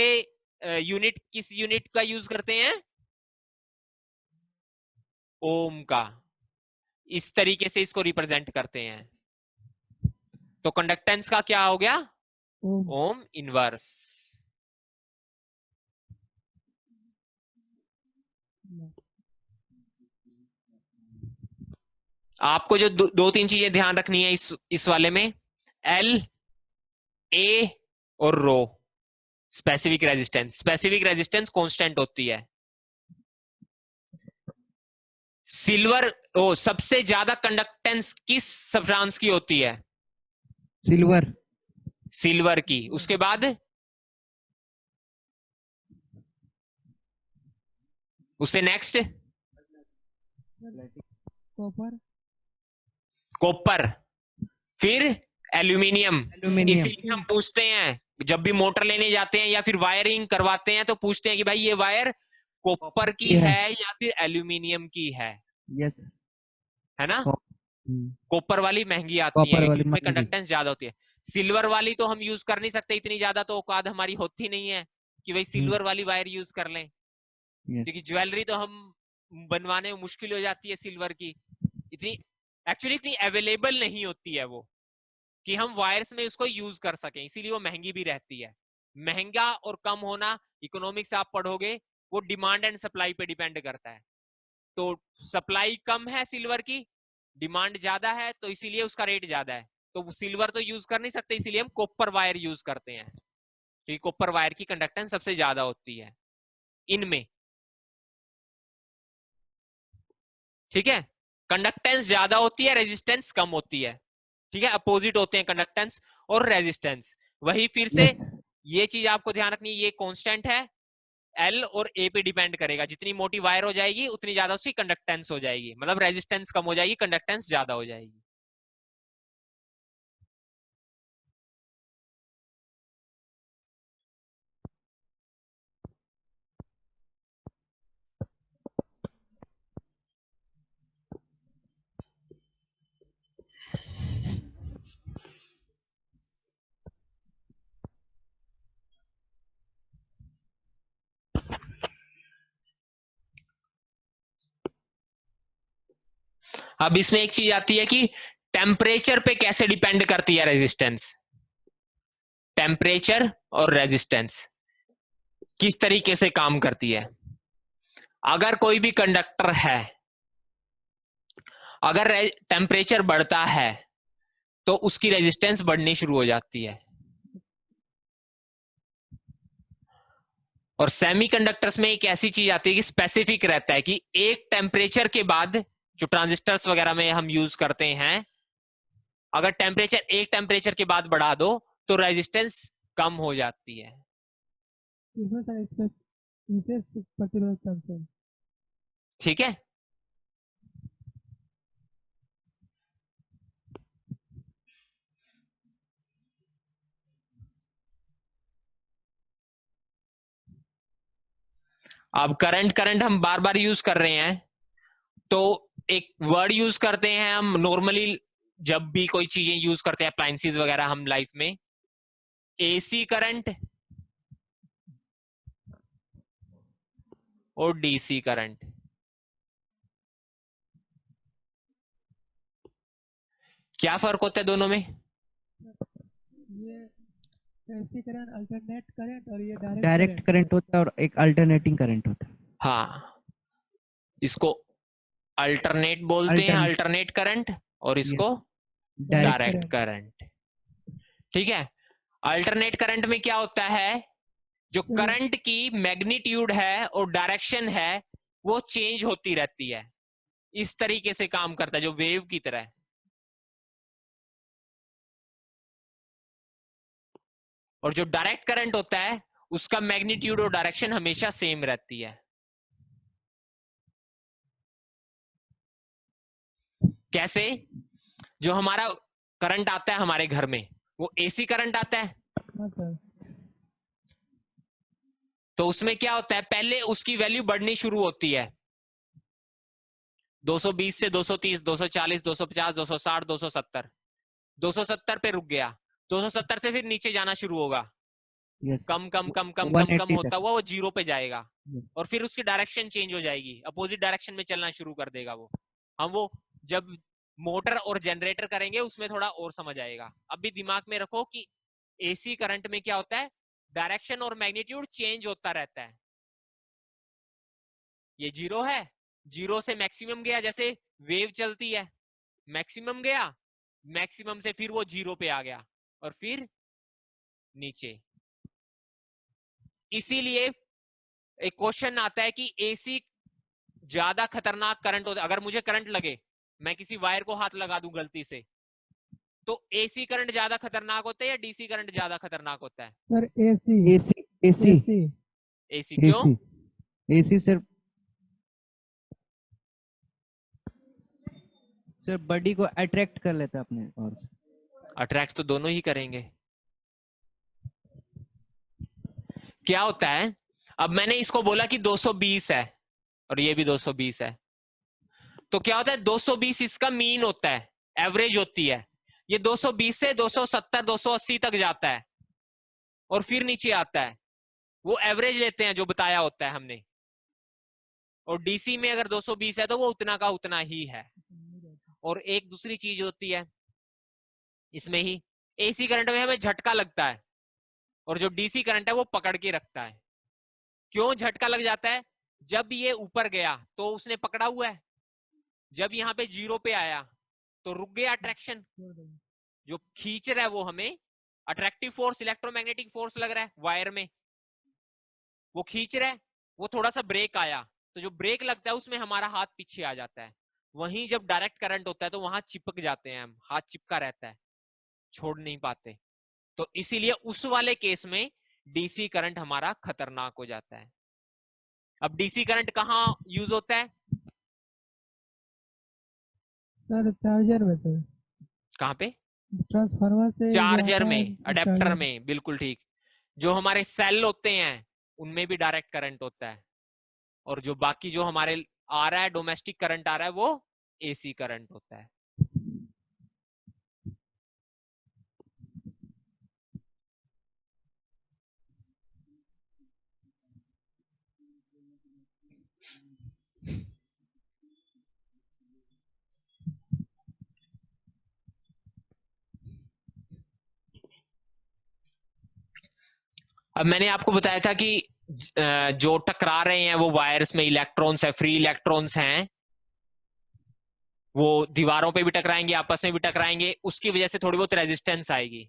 यूनिट का यूज करते हैं? ओम का। इस तरीके से इसको रिप्रेजेंट करते हैं। तो कंडक्टेंस का क्या हो गया? Ohm inverse. आपको जो दो तीन चीजें ध्यान रखनी है इस वाले में, एल, ए और रो। स्पेसिफिक रेजिस्टेंस कांस्टेंट होती है। सिल्वर, सबसे ज्यादा कंडक्टेंस किस सब्सटेंस की होती है? सिल्वर। सिल्वर की। उसके बाद उससे नेक्स्ट कॉपर। कॉपर, फिर एल्यूमिनियम। एल्यूमिनियम। इसीलिए हम पूछते हैं जब भी मोटर लेने जाते हैं या फिर वायरिंग करवाते हैं तो पूछते हैं कि भाई ये वायर कॉपर की है या फिर एल्यूमिनियम की है। यस। है ना? कॉपर वाली महंगी आती है कॉपर वाली क्योंकि महंगी। कंडक्टेंस ज्यादा होती है। सिल्वर वाली तो हम यूज कर नहीं सकते, इतनी ज्यादा तो औकात हमारी होती नहीं है कि भाई सिल्वर वाली वायर यूज कर लें, क्योंकि ज्वेलरी तो हम बनवाने में मुश्किल हो जाती है सिल्वर की। इतनी एक्चुअली इतनी अवेलेबल नहीं होती है वो कि हम वायर्स में उसको यूज कर सकें, इसीलिए वो महंगी भी रहती है। महंगा और कम होना इकोनॉमिक्स आप पढ़ोगे, वो डिमांड एंड सप्लाई पे डिपेंड करता है। तो सप्लाई कम है सिल्वर की, डिमांड ज्यादा है, तो इसीलिए उसका रेट ज्यादा है। तो सिल्वर तो यूज कर नहीं सकते, इसीलिए हम कॉपर वायर यूज करते हैं, क्योंकि कॉपर वायर की कंडक्टेंस सबसे ज्यादा होती है इनमें। ठीक है, कंडक्टेंस ज्यादा होती है, रेजिस्टेंस कम होती है। ठीक है, अपोजिट होते हैं कंडक्टेंस और रेजिस्टेंस। वही फिर से ये चीज आपको ध्यान रखनी है, ये कांस्टेंट है, एल और ए पे डिपेंड करेगा। जितनी मोटी वायर हो जाएगी उतनी ज्यादा उसकी कंडक्टेंस हो जाएगी, मतलब रेजिस्टेंस कम हो जाएगी, कंडक्टेंस ज्यादा हो जाएगी। अब इसमें एक चीज आती है कि टेम्परेचर पे कैसे डिपेंड करती है रेजिस्टेंस। टेम्परेचर और रेजिस्टेंस किस तरीके से काम करती है। अगर कोई भी कंडक्टर है, अगर टेम्परेचर बढ़ता है तो उसकी रेजिस्टेंस बढ़नी शुरू हो जाती है। और सेमीकंडक्टर्स में एक ऐसी चीज आती है कि स्पेसिफिक रहता है कि एक टेम्परेचर के बाद, जो ट्रांजिस्टर्स वगैरह में हम यूज करते हैं, अगर टेम्परेचर एक टेम्परेचर के बाद बढ़ा दो तो रेजिस्टेंस कम हो जाती है। इसमें सर इसमें विशेष प्रतिरोध कंसेंट। ठीक है, अब करंट हम बार बार यूज कर रहे हैं, तो एक वर्ड यूज करते हैं हम नॉर्मली जब भी कोई चीजें यूज करते हैं, अप्लायंसेस वगैरह हम लाइफ में, एसी करंट और डीसी करंट। क्या फर्क होता है दोनों में? ये एसी करंट अल्टरनेट करंट और ये डायरेक्ट करंट होता है और एक अल्टरनेटिंग करंट होता है। हाँ, इसको अल्टरनेट बोलते हैं, अल्टरनेट करंट, और इसको डायरेक्ट करंट। ठीक है, अल्टरनेट करंट में क्या होता है, जो करंट की मैग्नीट्यूड है और डायरेक्शन है वो चेंज होती रहती है। इस तरीके से काम करता है, जो वेव की तरह। और जो डायरेक्ट करंट होता है उसका मैग्नीट्यूड और डायरेक्शन हमेशा सेम रहती है। कैसे? जो हमारा करंट आता है हमारे घर में, वो एसी करंट आता है। हाँ सर। तो उसमें क्या होता है, पहले उसकी वैल्यू बढ़नी शुरू होती है, 220 से 230, 240, 250, 260, 270, 270 पे रुक गया, 270 से फिर नीचे जाना शुरू होगा, कम कम कम कम कम कम होता हुआ वो जीरो पे जाएगा, और फिर उसकी डायरेक्शन चेंज हो जाएगी, अपोजिट डायरेक्शन में चलना शुरू कर देगा वो। हम वो जब मोटर और जनरेटर करेंगे उसमें थोड़ा और समझ आएगा। अब भी दिमाग में रखो कि एसी करंट में क्या होता है, डायरेक्शन और मैग्नीट्यूड चेंज होता रहता है। ये जीरो है, जीरो से मैक्सिमम गया, जैसे वेव चलती है, मैक्सिमम गया, मैक्सिमम से फिर वो 0 पे आ गया और फिर नीचे। इसीलिए एक क्वेश्चन आता है कि एसी ज्यादा खतरनाक करंट होता है। अगर मुझे करंट लगे, मैं किसी वायर को हाथ लगा दूं गलती से, तो एसी करंट ज्यादा खतरनाक होता है या डीसी करंट ज्यादा खतरनाक होता है? Sir AC AC AC AC AC. क्यों? एसी एसी सर बॉडी को अट्रैक्ट कर लेता है अपने और अट्रैक्ट तो दोनों ही करेंगे। क्या होता है, अब मैंने इसको बोला कि 220 है और ये भी 220 है, तो क्या होता है 220 इसका मीन होता है, एवरेज होती है। ये 220 से 270 280 तक जाता है और फिर नीचे आता है। वो एवरेज लेते हैं जो बताया होता है हमने। और डीसी में अगर 220 है तो वो उतना का उतना ही है। और एक दूसरी चीज होती है इसमें ही, एसी करंट में हमें झटका लगता है और जो डीसी करंट है वो पकड़ के रखता है। क्यों झटका लग जाता है? जब ये ऊपर गया तो उसने पकड़ा हुआ है, जब यहाँ पे 0 पे आया तो रुक गया अट्रैक्शन। जो खींच रहा है वो हमें अट्रैक्टिव फोर्स, इलेक्ट्रोमैग्नेटिक फोर्स लग रहा है वायर में, वो खींच रहा है। वो थोड़ा सा ब्रेक आया तो जो ब्रेक लगता है उसमें हमारा हाथ पीछे आ जाता है। वहीं जब डायरेक्ट करंट होता है तो वहां चिपक जाते हैं हम, हाथ चिपका रहता है, छोड़ नहीं पाते। तो इसीलिए उस वाले केस में डीसी करंट हमारा खतरनाक हो जाता है। अब डीसी करंट कहाँ यूज होता है? सर चार्जर में सर, कहाँ पे? ट्रांसफार्मर से चार्जर जाता है में, अडेप्टर चार्जर। में, बिल्कुल ठीक। जो हमारे सेल होते हैं उनमें भी डायरेक्ट करंट होता है, और जो बाकी जो हमारे आ रहा है डोमेस्टिक करंट आ रहा है वो एसी करंट होता है। अब मैंने आपको बताया था कि जो टकरा रहे हैं वो वायर्स में इलेक्ट्रॉन्स है, फ्री इलेक्ट्रॉन्स हैं, वो दीवारों पे भी टकराएंगे, आपस में भी टकराएंगे, उसकी वजह से थोड़ी बहुत रेजिस्टेंस आएगी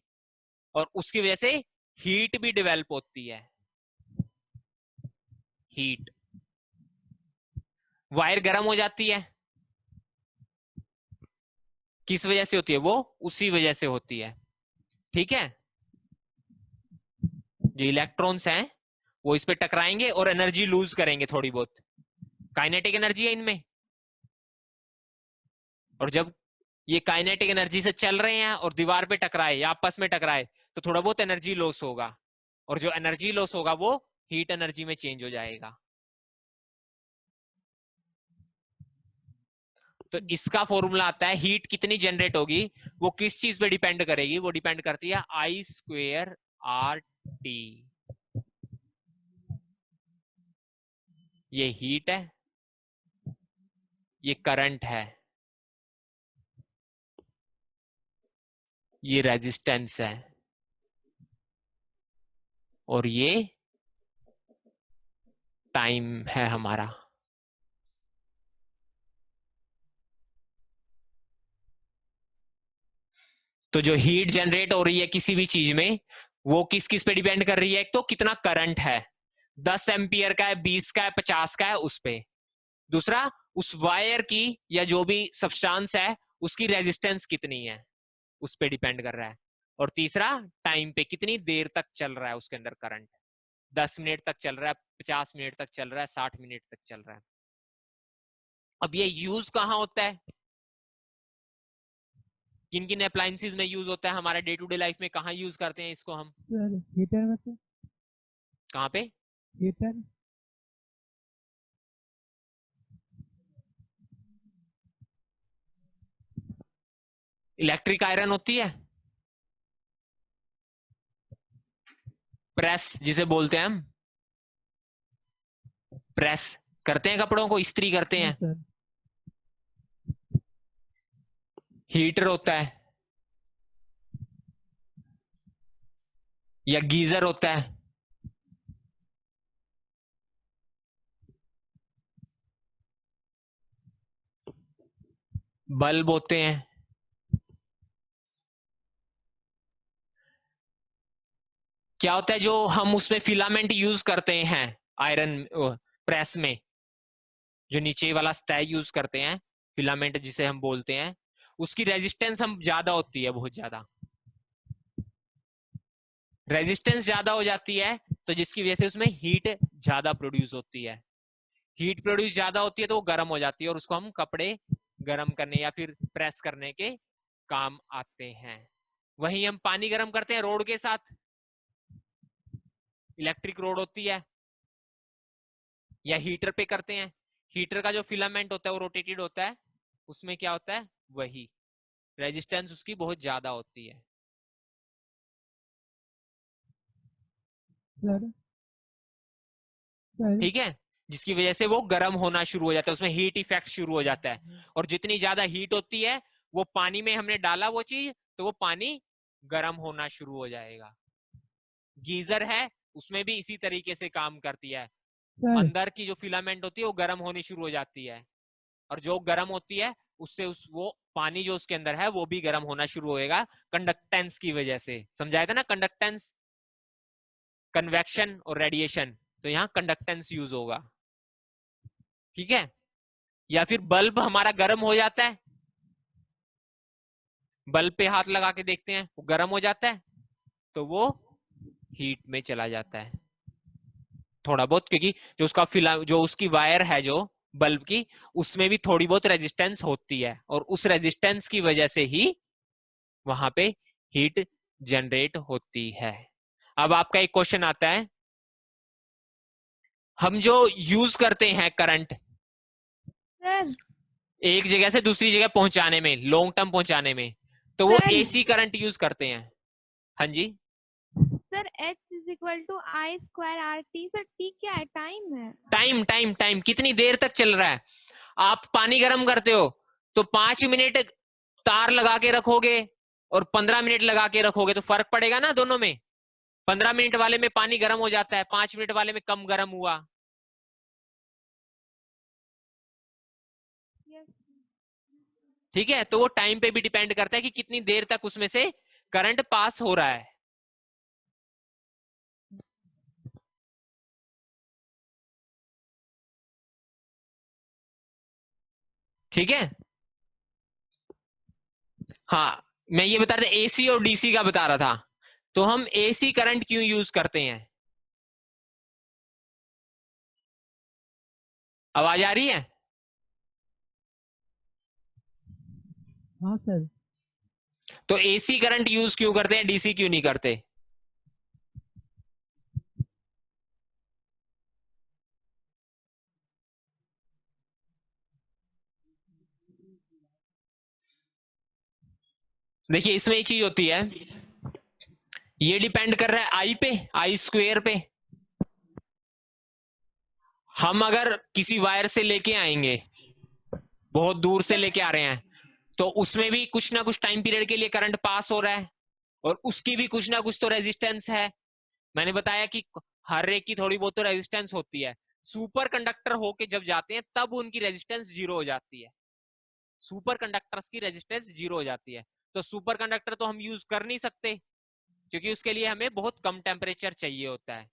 और उसकी वजह से हीट भी डेवलप होती है। हीट, वायर गर्म हो जाती है, किस वजह से होती है? वो उसी वजह से होती है। ठीक है, जो इलेक्ट्रॉन्स हैं वो इस पे टकराएंगे और एनर्जी लूज करेंगे थोड़ी बहुत, काइनेटिक एनर्जी है इनमें। और जब ये काइनेटिक एनर्जी से चल रहे हैं और दीवार पे टकराए या आपस में टकराए तो थोड़ा बहुत एनर्जी लॉस होगा, और जो एनर्जी लॉस होगा वो हीट एनर्जी में चेंज हो जाएगा। तो इसका फॉर्मूला आता है, हीट कितनी जनरेट होगी वो किस चीज पे डिपेंड करेगी? वो डिपेंड करती है I² RT। ये हीट है, ये करंट है, ये रेजिस्टेंस है, और ये टाइम है हमारा। तो जो हीट जनरेट हो रही है किसी भी चीज में, वो किस किस पे डिपेंड कर रही है? एक तो कितना करंट है, 10 एम्पियर का है, 20 का है, 50 का है, उस पे। दूसरा, उस वायर की या जो भी सब्सटेंस है उसकी रेजिस्टेंस कितनी है, उस पे डिपेंड कर रहा है। और तीसरा, टाइम पे, कितनी देर तक चल रहा है उसके अंदर करंट। 10 मिनट तक चल रहा है, 50 मिनट तक चल रहा है, 60 मिनट तक चल रहा है। अब ये यूज कहाँ होता है, किन किन अप्लायंसेस में यूज होता है, हमारे डे टू डे लाइफ में कहाँ यूज करते हैं इसको हम? सर हीटर में सर, कहाँ पे? हीटर। इलेक्ट्रिक आयरन होती है, प्रेस जिसे बोलते हैं हम, प्रेस करते हैं कपड़ों को, इस्त्री करते हाँ हैं, सर। हीटर होता है, या गीजर होता है, बल्ब होते हैं, क्या होता है जो हम उसमें फिलामेंट यूज करते हैं आयरन प्रेस में, जो नीचे वाला स्टै यूज करते हैं फिलामेंट जिसे हम बोलते हैं, उसकी रेजिस्टेंस हम ज्यादा होती है, बहुत ज्यादा रेजिस्टेंस ज्यादा हो जाती है, तो जिसकी वजह से उसमें हीट ज्यादा प्रोड्यूस होती है। हीट प्रोड्यूस ज्यादा होती है तो वो गर्म हो जाती है, और उसको हम कपड़े गर्म करने या फिर प्रेस करने के काम आते हैं। वहीं हम पानी गर्म करते हैं रोड के साथ, इलेक्ट्रिक रोड होती है, या हीटर पे करते हैं। हीटर का जो फिलामेंट होता है वो रोटेटेड होता है, उसमें क्या होता है, वही रेजिस्टेंस उसकी बहुत ज्यादा होती है। सर सर ठीक है, जिसकी वजह से वो गर्म होना शुरू हो जाता है, उसमें हीट इफेक्ट शुरू हो जाता है, और जितनी ज्यादा हीट होती है वो पानी में हमने डाला वो चीज, तो वो पानी गर्म होना शुरू हो जाएगा। गीजर है, उसमें भी इसी तरीके से काम करती है। सर अंदर की जो फिलामेंट होती है वो गर्म होनी शुरू हो जाती है, और जो गर्म होती है उससे वो पानी जो उसके अंदर है वो भी गर्म होना शुरू होएगा कंडक्टेंस की वजह से। समझाया था ना, कंडक्टेंस, कन्वेक्शन और रेडिएशन, तो यहाँ कंडक्टेंस यूज होगा। ठीक है, या फिर बल्ब हमारा गर्म हो जाता है, बल्ब पे हाथ लगा के देखते हैं वो गर्म हो जाता है, तो वो हीट में चला जाता है थोड़ा बहुत, क्योंकि जो उसका जो उसकी वायर है जो बल्ब की, उसमें भी थोड़ी बहुत रेजिस्टेंस होती है, और उस रेजिस्टेंस की वजह से ही वहां पे हीट जनरेट होती है। अब आपका एक क्वेश्चन आता है, हम जो यूज करते हैं करंट सर एक जगह से दूसरी जगह पहुंचाने में, लॉन्ग टर्म पहुंचाने में, तो वो सर एसी करंट यूज करते हैं। हाँ जी, sir H is equal to I square R T. Sir T क्या है, टाइम है। टाइम टाइम टाइम कितनी देर तक चल रहा है। आप पानी गर्म करते हो तो 5 मिनट तार लगा के रखोगे और 15 मिनट लगा के रखोगे, तो फर्क पड़ेगा ना दोनों में। 15 मिनट वाले में पानी गर्म हो जाता है, 5 मिनट वाले में कम गर्म हुआ। Yes. ठीक है, तो वो टाइम पे भी डिपेंड करता है कि कितनी देर तक उसमें से करंट पास हो रहा है। ठीक है, हाँ, मैं ये बता रहा था एसी और डीसी का बता रहा था। तो हम एसी करंट क्यों यूज करते हैं, आवाज आ रही है? हाँ सर तो एसी करंट यूज क्यों करते हैं, डीसी क्यों नहीं करते? देखिए, इसमें एक चीज होती है, ये डिपेंड कर रहा है आई पे, आई स्क्वेयर पे। हम अगर किसी वायर से लेके आएंगे, बहुत दूर से लेके आ रहे हैं, तो उसमें भी कुछ ना कुछ टाइम पीरियड के लिए करंट पास हो रहा है, और उसकी भी कुछ ना कुछ तो रेजिस्टेंस है। मैंने बताया कि हर एक की थोड़ी बहुत तो रेजिस्टेंस होती है। सुपर कंडक्टर होके जब जाते हैं तब उनकी रेजिस्टेंस जीरो हो जाती है, सुपर कंडक्टर्स की रेजिस्टेंस जीरो हो जाती है। तो सुपर कंडक्टर तो हम यूज कर नहीं सकते, क्योंकि उसके लिए हमें बहुत कम टेम्परेचर चाहिए होता है।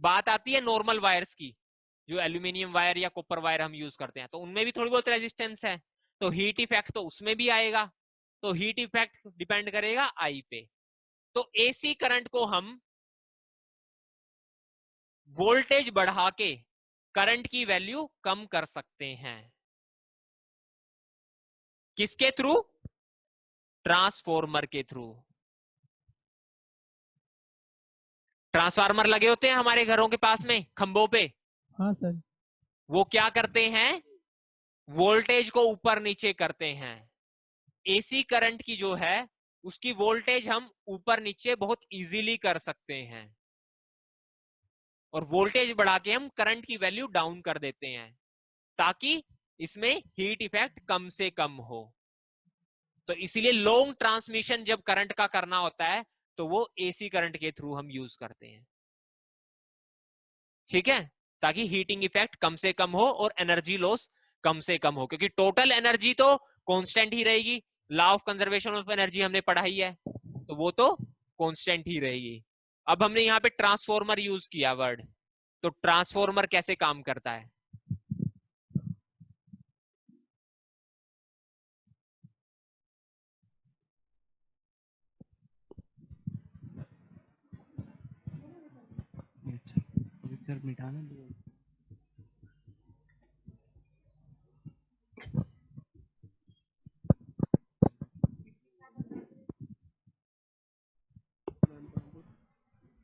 बात आती है नॉर्मल वायर्स की, जो एल्यूमिनियम वायर या कॉपर वायर हम यूज करते हैं, तो उनमें भी थोड़ी बहुत रेजिस्टेंस है, तो हीट इफेक्ट तो उसमें भी आएगा। तो हीट इफेक्ट डिपेंड करेगा आई पे। तो एसी करंट को हम वोल्टेज बढ़ा के करंट की वैल्यू कम कर सकते हैं। किसके थ्रू? ट्रांसफॉर्मर के थ्रू। ट्रांसफार्मर लगे होते हैं हमारे घरों के पास में खंभों पे, हाँ सर वो क्या करते हैं, वोल्टेज को ऊपर नीचे करते हैं। एसी करंट की जो है उसकी वोल्टेज हम ऊपर नीचे बहुत इजीली कर सकते हैं, और वोल्टेज बढ़ा के हम करंट की वैल्यू डाउन कर देते हैं, ताकि इसमें हीट इफेक्ट कम से कम हो। तो इसीलिए लॉन्ग ट्रांसमिशन जब करंट का करना होता है तो वो एसी करंट के थ्रू हम यूज करते हैं। ठीक है, ताकि हीटिंग इफेक्ट कम से कम हो और एनर्जी लॉस कम से कम हो, क्योंकि टोटल एनर्जी तो कांस्टेंट ही रहेगी। Law of conservation of energy हमने पढ़ाई है, तो वो तो कांस्टेंट ही रहेगी। अब हमने यहाँ पे ट्रांसफॉर्मर यूज किया वर्ड, तो ट्रांसफॉर्मर कैसे काम करता है? सर मिटाना भी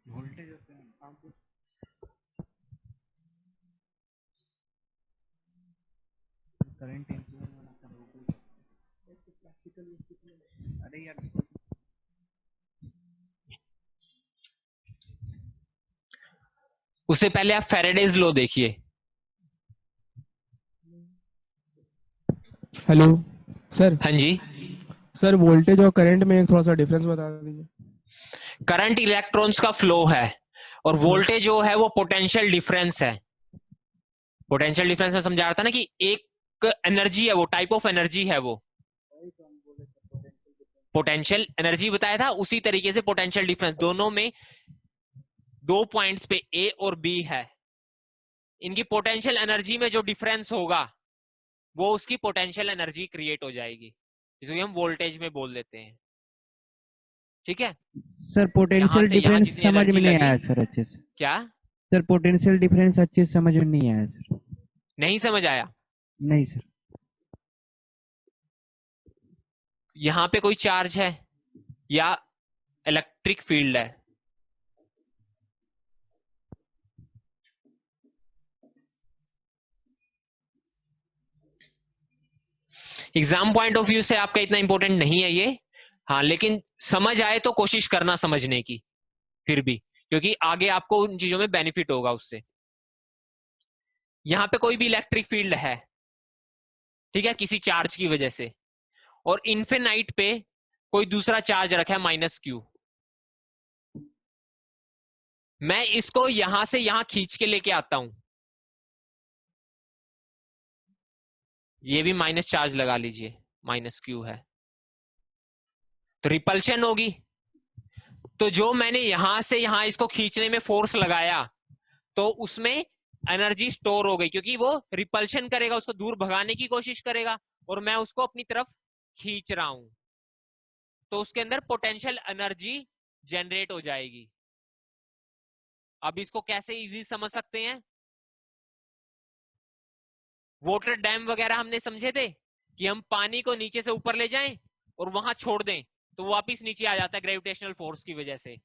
वोल्टेज होते हैं करंट अरे यार उससे पहले आप फेरेडेज लॉ देखिए। Hello sir. हाँ जी। सर वोल्टेज और करंट में एक थोड़ा सा डिफरेंस बता दीजिए। करंट इलेक्ट्रॉन्स का फ्लो है और वोल्टेज जो है वो पोटेंशियल डिफरेंस है। पोटेंशियल डिफरेंस में समझा रहा था ना कि एक एनर्जी है, वो टाइप ऑफ एनर्जी है, वो पोटेंशियल एनर्जी बताया था। उसी तरीके से पोटेंशियल डिफरेंस, दोनों में दो पॉइंट्स पे ए और बी है, इनकी पोटेंशियल एनर्जी में जो डिफरेंस होगा वो उसकी पोटेंशियल एनर्जी क्रिएट हो जाएगी, जिसको हम वोल्टेज में बोल देते हैं। ठीक है, सर पोटेंशियल से यहाँ डिफरेंस जितनी समझ एनर्जी में नहीं लगी। आया सर अच्छे से। क्या सर पोटेंशियल डिफरेंस अच्छे से समझ में नहीं आया सर। नहीं समझ आया? नहीं सर। यहां पे कोई चार्ज है या इलेक्ट्रिक फील्ड है? एग्जाम पॉइंट ऑफ व्यू से आपका इतना इंपॉर्टेंट नहीं है ये, हाँ, लेकिन समझ आए तो कोशिश करना समझने की फिर भी, क्योंकि आगे आपको उन चीजों में बेनिफिट होगा उससे। यहां पे कोई भी इलेक्ट्रिक फील्ड है, ठीक है, किसी चार्ज की वजह से, और इन्फिनाइट पे कोई दूसरा चार्ज रखा है -Q। मैं इसको यहां से यहां खींच के लेके आता हूं, ये भी माइनस चार्ज लगा लीजिए, -Q है, तो रिपल्शन होगी। तो जो मैंने यहां से यहां इसको खींचने में फोर्स लगाया, तो उसमें एनर्जी स्टोर हो गई, क्योंकि वो रिपल्शन करेगा, उसको दूर भगाने की कोशिश करेगा, और मैं उसको अपनी तरफ खींच रहा हूं, तो उसके अंदर पोटेंशियल एनर्जी जनरेट हो जाएगी। अब इसको कैसे इजी समझ सकते हैं? वाटर डैम वगैरह हमने समझे थे कि हम पानी को नीचे से ऊपर ले जाएं और वहां छोड़ दें तो वो वापिस नीचे आ जाता है ग्रेविटेशनल फोर्स की वजह से।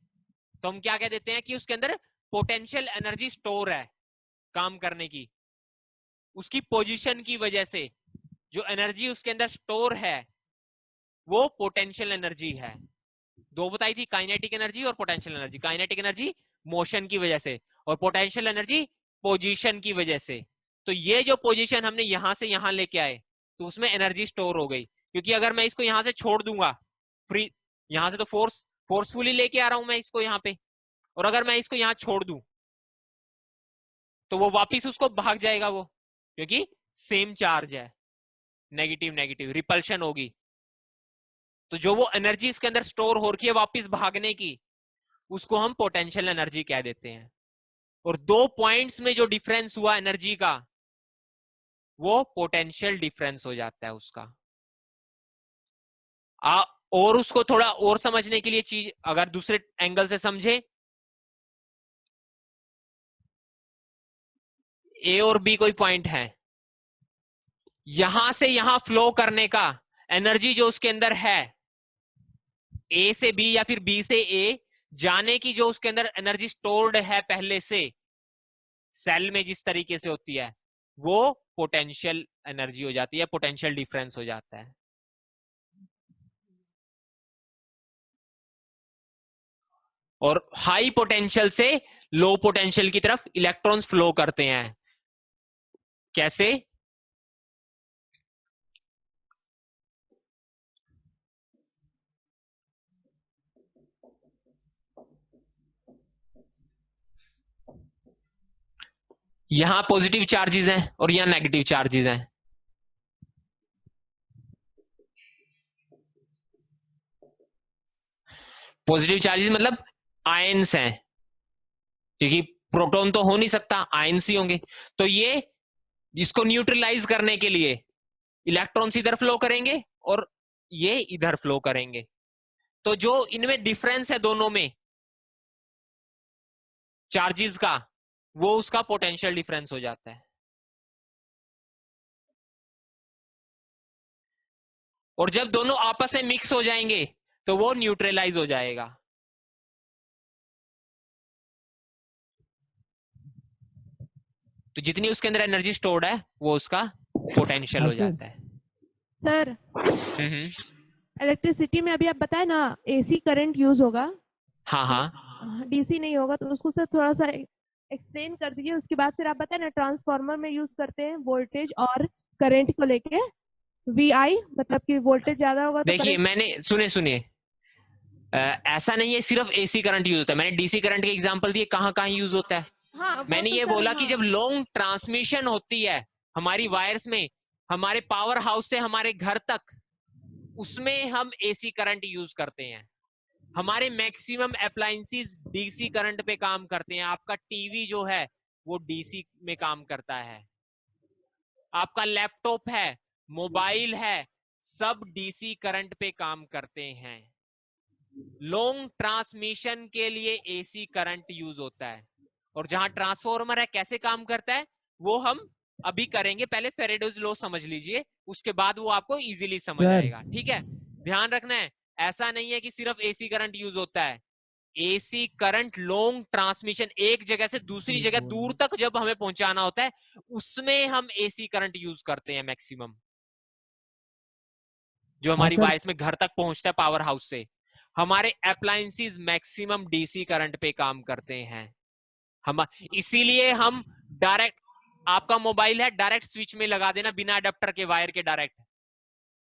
तो हम क्या कह देते हैं कि उसके अंदर पोटेंशियल एनर्जी स्टोर है काम करने की, उसकी पोजीशन की वजह से जो एनर्जी उसके अंदर स्टोर है वो पोटेंशियल एनर्जी है। दो बताई थी, काइनेटिक एनर्जी और potential energy. Kinetic energy motion की वजह से और पोटेंशियल एनर्जी पोजीशन की वजह से। तो ये जो पोजीशन हमने यहां से यहां लेके आए तो उसमें एनर्जी स्टोर हो गई, क्योंकि अगर मैं इसको यहां से छोड़ दूंगा फ्री, यहां से तो फोर्सफुली लेके आ रहा हूं मैं इसको यहां पे, और अगर मैं इसको यहां छोड़ दूं तो वो वापिस उसको भाग जाएगा वो, क्योंकि सेम चार्ज है, नेगेटिव नेगेटिव रिपल्शन होगी। तो जो वो एनर्जी इसके अंदर स्टोर हो रही है वापिस भागने की, उसको हम पोटेंशियल एनर्जी कह देते हैं। और दो पॉइंट्स में जो डिफरेंस हुआ एनर्जी का, वो पोटेंशियल डिफरेंस हो जाता है उसका। और उसको थोड़ा और समझने के लिए चीज अगर दूसरे एंगल से समझे, ए और बी कोई पॉइंट है, यहां से यहां फ्लो करने का एनर्जी जो उसके अंदर है, ए से बी या फिर बी से ए जाने की जो उसके अंदर एनर्जी स्टोर्ड है पहले से सेल में जिस तरीके से होती है, वो पोटेंशियल एनर्जी हो जाती है, पोटेंशियल डिफरेंस हो जाता है। और हाई पोटेंशियल से लो पोटेंशियल की तरफ इलेक्ट्रॉन्स फ्लो करते हैं। कैसे? यहां पॉजिटिव चार्जेस हैं और यहां नेगेटिव चार्जेस हैं। पॉजिटिव चार्जेस मतलब आयंस हैं, क्योंकि प्रोटॉन तो हो नहीं सकता, आयंस ही होंगे। तो ये इसको न्यूट्रलाइज करने के लिए इलेक्ट्रॉन्स इधर फ्लो करेंगे और ये इधर फ्लो करेंगे। तो जो इनमें डिफरेंस है दोनों में चार्जेस का, वो उसका पोटेंशियल डिफरेंस हो जाता है। और जब दोनों आपस में मिक्स हो जाएंगे तो वो न्यूट्रलाइज हो जाएगा। तो जितनी उसके अंदर एनर्जी स्टोर्ड है वो उसका पोटेंशियल हो जाता है। सर इलेक्ट्रिसिटी में अभी आप बताए ना एसी करंट यूज होगा, हाँ हाँ डीसी नहीं होगा, तो उसको सर थोड़ा सा एक्सप्लेन कर दीजिए। उसके बाद फिर आप बताए ना ट्रांसफार्मर में यूज करते हैं वोल्टेज और करंट को लेके, VI मतलब कि वोल्टेज ज्यादा होगा तो देखिए मैंने सुनिए ऐसा नहीं है सिर्फ एसी करंट यूज होता है। मैंने डीसी करंट के एग्जांपल दिए, कहां कहां यूज होता है। हाँ, मैंने तो ये सर, बोला हाँ। कि जब लॉन्ग ट्रांसमिशन होती है हमारी वायर्स में, हमारे पावर हाउस से हमारे घर तक, उसमें हम एसी करंट यूज करते हैं। हमारे मैक्सिमम अप्लायंसेस डीसी करंट पे काम करते हैं। आपका टीवी जो है वो डीसी में काम करता है, आपका लैपटॉप है, मोबाइल है, सब डीसी करंट पे काम करते हैं। लॉन्ग ट्रांसमिशन के लिए एसी करंट यूज होता है। और जहां ट्रांसफॉर्मर है कैसे काम करता है वो हम अभी करेंगे। पहले फेरेडेज लॉ समझ लीजिए, उसके बाद वो आपको इजीली समझ आएगा। ठीक है, ध्यान रखना है, ऐसा नहीं है कि सिर्फ एसी करंट यूज होता है। एसी करंट लॉन्ग ट्रांसमिशन, एक जगह से दूसरी जगह दूर तक जब हमें पहुंचाना होता है, उसमें हम एसी करंट यूज करते हैं मैक्सिमम, जो हमारी वायर्स में घर तक पहुंचता है पावर हाउस से। हमारे अप्लायंसेस मैक्सिमम डीसी करंट पे काम करते हैं। हम इसीलिए हम डायरेक्ट, आपका मोबाइल है डायरेक्ट स्विच में लगा देना बिना अडेप्टर के, वायर के, डायरेक्ट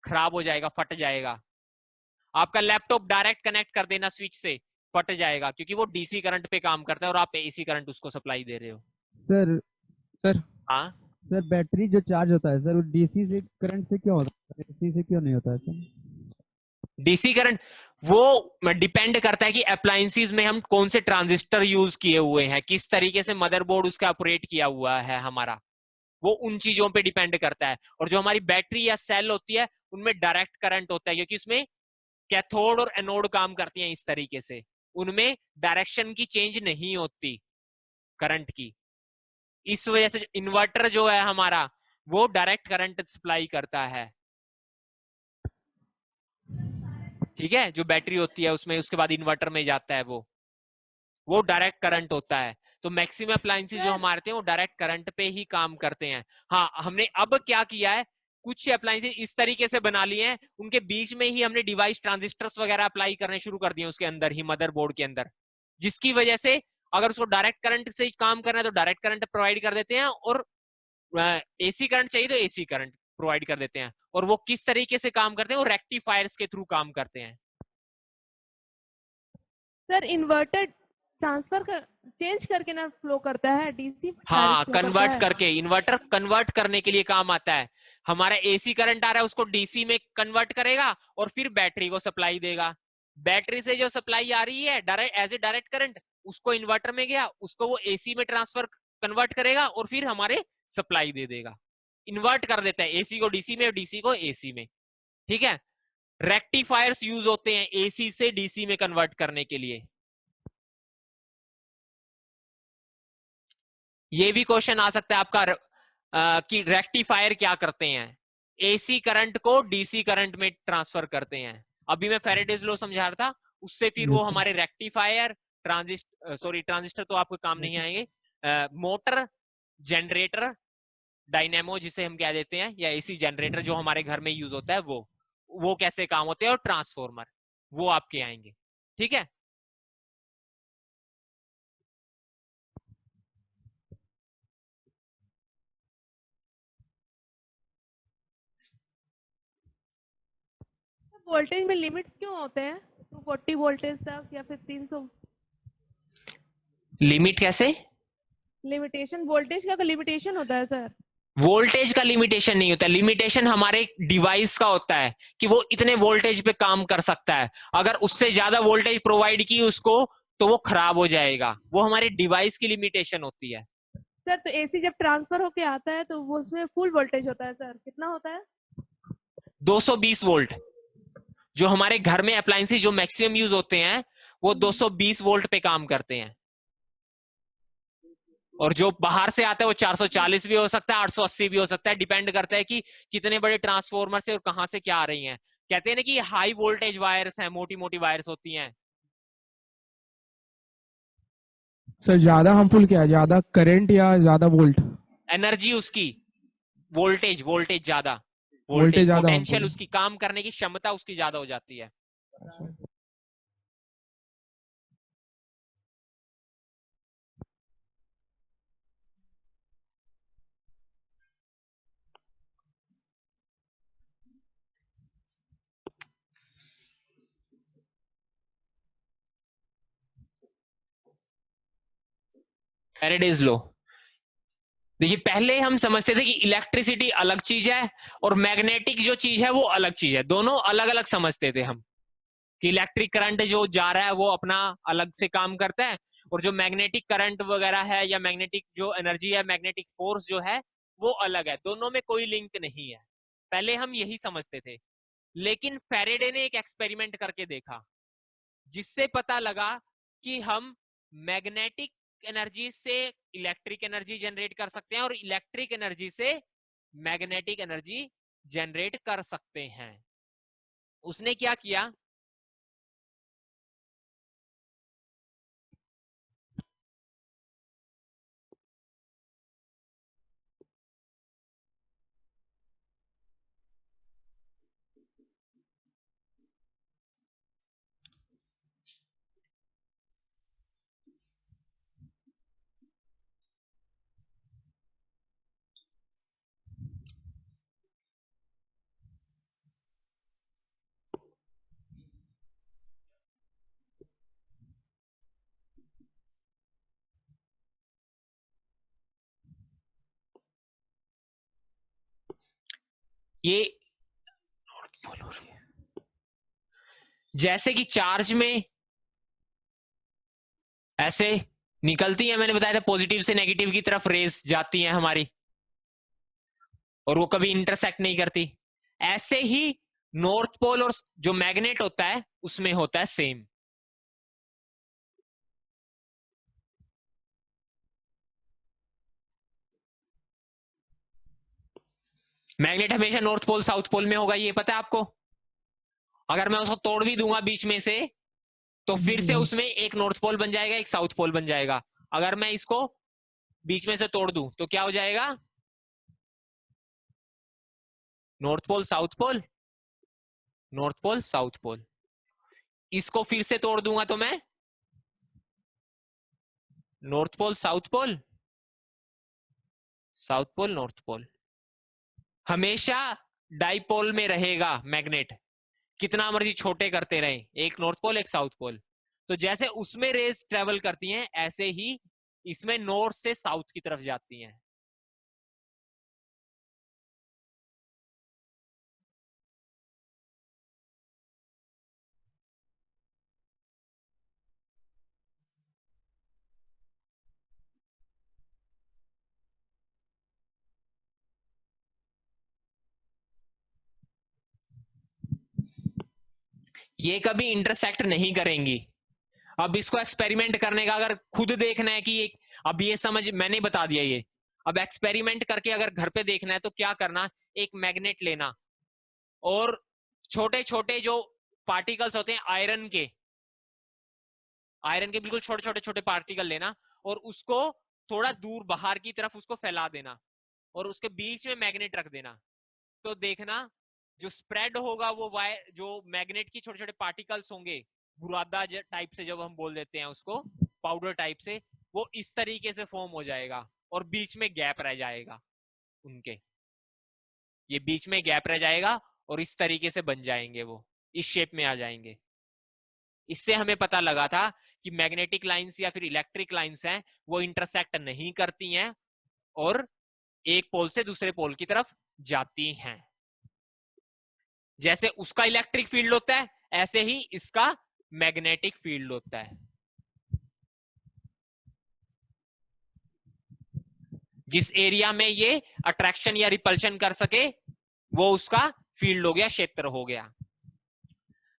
खराब हो जाएगा, फट जाएगा। आपका लैपटॉप डायरेक्ट कनेक्ट कर देना स्विच से, फट जाएगा, क्योंकि वो डीसी करंट पे काम करता है और आप एसी करंट उसको सप्लाई दे रहे हो। सर हाँ सर, बैटरी जो चार्ज होता है सर, वो डीसी से करंट से क्यों होता है, एसी से क्यों नहीं होता है सर? डीसी करंट वो डिपेंड करता है कि अप्लायंसेस में हम कौन से ट्रांजिस्टर यूज किए हुए हैं, किस तरीके से मदरबोर्ड उसका ऑपरेट किया हुआ है हमारा, वो उन चीजों पे डिपेंड करता है। और जो हमारी बैटरी या सेल होती है उनमें डायरेक्ट करंट होता है, क्योंकि उसमें कैथोड और एनोड काम करती हैं इस तरीके से, उनमें डायरेक्शन की चेंज नहीं होती करंट की। इस वजह से इन्वर्टर जो है हमारा वो डायरेक्ट करंट सप्लाई करता है। ठीक है, जो बैटरी होती है उसमें, उसके बाद इन्वर्टर में जाता है, वो डायरेक्ट करंट होता है। तो मैक्सिमम अप्लायंसेस जो हमारे थे वो डायरेक्ट करंट पे ही काम करते हैं। हाँ, हमने अब क्या किया है, कुछ अप्लायंसेस इस तरीके से बना लिए हैं, उनके बीच में ही हमने डिवाइस ट्रांजिस्टर्स वगैरह अप्लाई करने शुरू कर दिए उसके अंदर ही, मदरबोर्ड के अंदर, जिसकी वजह से अगर उसको डायरेक्ट करंट से काम करना है तो डायरेक्ट करंट प्रोवाइड कर देते हैं, और एसी करंट चाहिए तो एसी करंट प्रोवाइड कर देते हैं। और वो किस तरीके से काम करते हैं, वो रेक्टिफायर्स के थ्रू काम करते हैं। सर इन्वर्टर ट्रांसफर कर चेंज करके ना फ्लो करता है डीसी। हाँ, कन्वर्ट करके, इन्वर्टर कन्वर्ट करने के लिए काम आता है। हमारा एसी करंट आ रहा है उसको डीसी में कन्वर्ट करेगा और फिर बैटरी को सप्लाई देगा। बैटरी से जो सप्लाई आ रही है direct as a direct current, उसको इन्वर्टर में गया, उसको वो एसी में ट्रांसफर कन्वर्ट करेगा और फिर हमारे सप्लाई दे देगा। इन्वर्ट कर देता है एसी को डीसी में और डीसी को एसी में। ठीक है, रेक्टिफायर्स यूज होते हैं एसी से डीसी में कन्वर्ट करने के लिए। ये भी क्वेश्चन आ सकता है आपका कि रेक्टिफायर क्या करते हैं, एसी करंट को डीसी करंट में ट्रांसफर करते हैं। अभी मैं फेरेडेज लॉ समझा रहा था, उससे फिर वो हमारे रेक्टिफायर, ट्रांजिस्टर तो आपको काम नहीं आएंगे, मोटर, जनरेटर, डायनेमो जिसे हम कह देते हैं, या एसी जनरेटर जो हमारे घर में यूज होता है, वो कैसे काम होते हैं, और ट्रांसफॉर्मर, वो आपके आएंगे। ठीक है, वोल्टेज में लिमिट्स क्यों होते हैं 240 वोल्टेज तक या फिर 300? लिमिट कैसे? लिमिटेशन, वोल्टेज का लिमिटेशन होता है सर? वोल्टेज का लिमिटेशन नहीं होता, लिमिटेशन हमारे डिवाइस का होता है कि वो इतने वोल्टेज पे काम कर सकता है। अगर उससे ज्यादा वोल्टेज प्रोवाइड की उसको तो वो खराब हो जाएगा। वो हमारे डिवाइस की लिमिटेशन होती है। सर तो एसी जब ट्रांसफर होके आता है तो वो उसमें फुल वोल्टेज होता है सर, कितना होता है? 220 वोल्ट। जो हमारे घर में अप्लायंसेस जो मैक्सिमम यूज होते हैं वो 220 वोल्ट पे काम करते हैं, और जो बाहर से आता है वो 440 भी हो सकता है, 880 भी हो सकता है, डिपेंड करता है कि कितने बड़े ट्रांसफॉर्मर से और कहां से क्या आ रही हैं। कहते हैं ना कि हाई वोल्टेज वायर्स हैं, मोटी मोटी वायर्स होती हैं। सर ज्यादा हार्मफुल क्या है, ज्यादा करंट या ज्यादा वोल्ट? एनर्जी उसकी, वोल्टेज वोल्टेज ज्यादा, वोल्टेज ज्यादा पोटेंशियल हार्मफुल। उसकी, काम करने की क्षमता उसकी ज्यादा हो जाती है। Faraday's law. देखिए पहले हम समझते थे कि इलेक्ट्रिसिटी अलग चीज है और मैग्नेटिक जो चीज है वो अलग चीज है, दोनों अलग अलग समझते थे हम, कि इलेक्ट्रिक करंट जो जा रहा है वो अपना अलग से काम करता है, और जो मैग्नेटिक करंट वगैरह है या मैग्नेटिक जो एनर्जी है, मैग्नेटिक फोर्स जो है वो अलग है, दोनों में कोई लिंक नहीं है। पहले हम यही समझते थे। लेकिन फैराडे ने एक एक्सपेरिमेंट करके देखा जिससे पता लगा कि हम मैग्नेटिक एनर्जी से इलेक्ट्रिक एनर्जी जनरेट कर सकते हैं और इलेक्ट्रिक एनर्जी से मैग्नेटिक एनर्जी जनरेट कर सकते हैं। उसने क्या किया, ये जैसे कि चार्ज में ऐसे निकलती है, मैंने बताया था पॉजिटिव से नेगेटिव की तरफ रेस जाती है हमारी, और वो कभी इंटरसेक्ट नहीं करती, ऐसे ही नॉर्थ पोल और जो मैग्नेट होता है उसमें होता है सेम। मैग्नेट हमेशा नॉर्थ पोल साउथ पोल में होगा, ये पता है आपको। अगर मैं उसको तोड़ भी दूंगा बीच में से तो फिर से उसमें एक नॉर्थ पोल बन जाएगा, एक साउथ पोल बन जाएगा। अगर मैं इसको बीच में से तोड़ दूं तो क्या हो जाएगा, north pole south pole, north pole south pole. इसको फिर से तोड़ दूंगा तो मैं north pole south pole, south pole north pole. हमेशा डाइपोल में रहेगा मैग्नेट, कितना मर्जी छोटे करते रहे, एक नॉर्थ पोल एक साउथ पोल। तो जैसे उसमें रेस ट्रेवल करती हैं ऐसे ही इसमें नॉर्थ से साउथ की तरफ जाती हैं। ये कभी इंटरसेक्ट नहीं करेंगी। अब इसको एक्सपेरिमेंट करने का अगर खुद देखना है कि एक, अब ये समझ मैंने बता दिया ये, अब एक्सपेरिमेंट करके अगर घर पे देखना है तो क्या करना, एक मैग्नेट लेना और छोटे छोटे जो पार्टिकल्स होते हैं आयरन के बिल्कुल छोटे छोटे छोटे पार्टिकल लेना और उसको थोड़ा दूर बाहर की तरफ उसको फैला देना और उसके बीच में मैग्नेट रख देना। तो देखना जो स्प्रेड होगा वो वायर जो मैग्नेट की छोटे छोटे पार्टिकल्स होंगे, बुरादा टाइप से जब हम बोल देते हैं उसको, पाउडर टाइप से, वो इस तरीके से फॉर्म हो जाएगा और बीच में गैप रह जाएगा उनके, ये बीच में गैप रह जाएगा और इस तरीके से बन जाएंगे, वो इस शेप में आ जाएंगे। इससे हमें पता लगा था कि मैग्नेटिक लाइंस या फिर इलेक्ट्रिक लाइंस हैं वो इंटरसेक्ट नहीं करती हैं और एक पोल से दूसरे पोल की तरफ जाती हैं। जैसे उसका इलेक्ट्रिक फील्ड होता है ऐसे ही इसका मैग्नेटिक फील्ड होता है। जिस एरिया में ये अट्रैक्शन या रिपल्शन कर सके वो उसका फील्ड हो गया, क्षेत्र हो गया।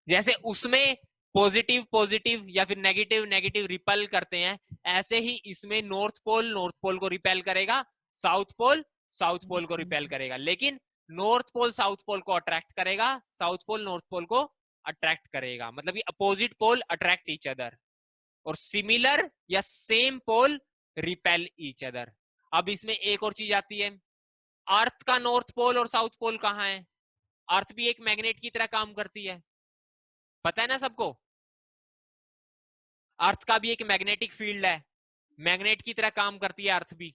जैसे उसमें पॉजिटिव पॉजिटिव या फिर नेगेटिव नेगेटिव रिपेल करते हैं, ऐसे ही इसमें नॉर्थ पोल को रिपेल करेगा, साउथ पोल को रिपेल करेगा। लेकिन नॉर्थ पोल साउथ पोल को अट्रैक्ट करेगा, साउथ पोल नॉर्थ पोल को अट्रैक्ट करेगा। मतलब ये opposite pole attract each other, और सिमिलर या same pole repel each other. अब इसमें एक और चीज आती है, अर्थ का नॉर्थ पोल और साउथ पोल कहाँ है? अर्थ भी एक मैग्नेट की तरह काम करती है, पता है ना सबको। अर्थ का भी एक मैग्नेटिक फील्ड है, मैग्नेट की तरह काम करती है अर्थ भी।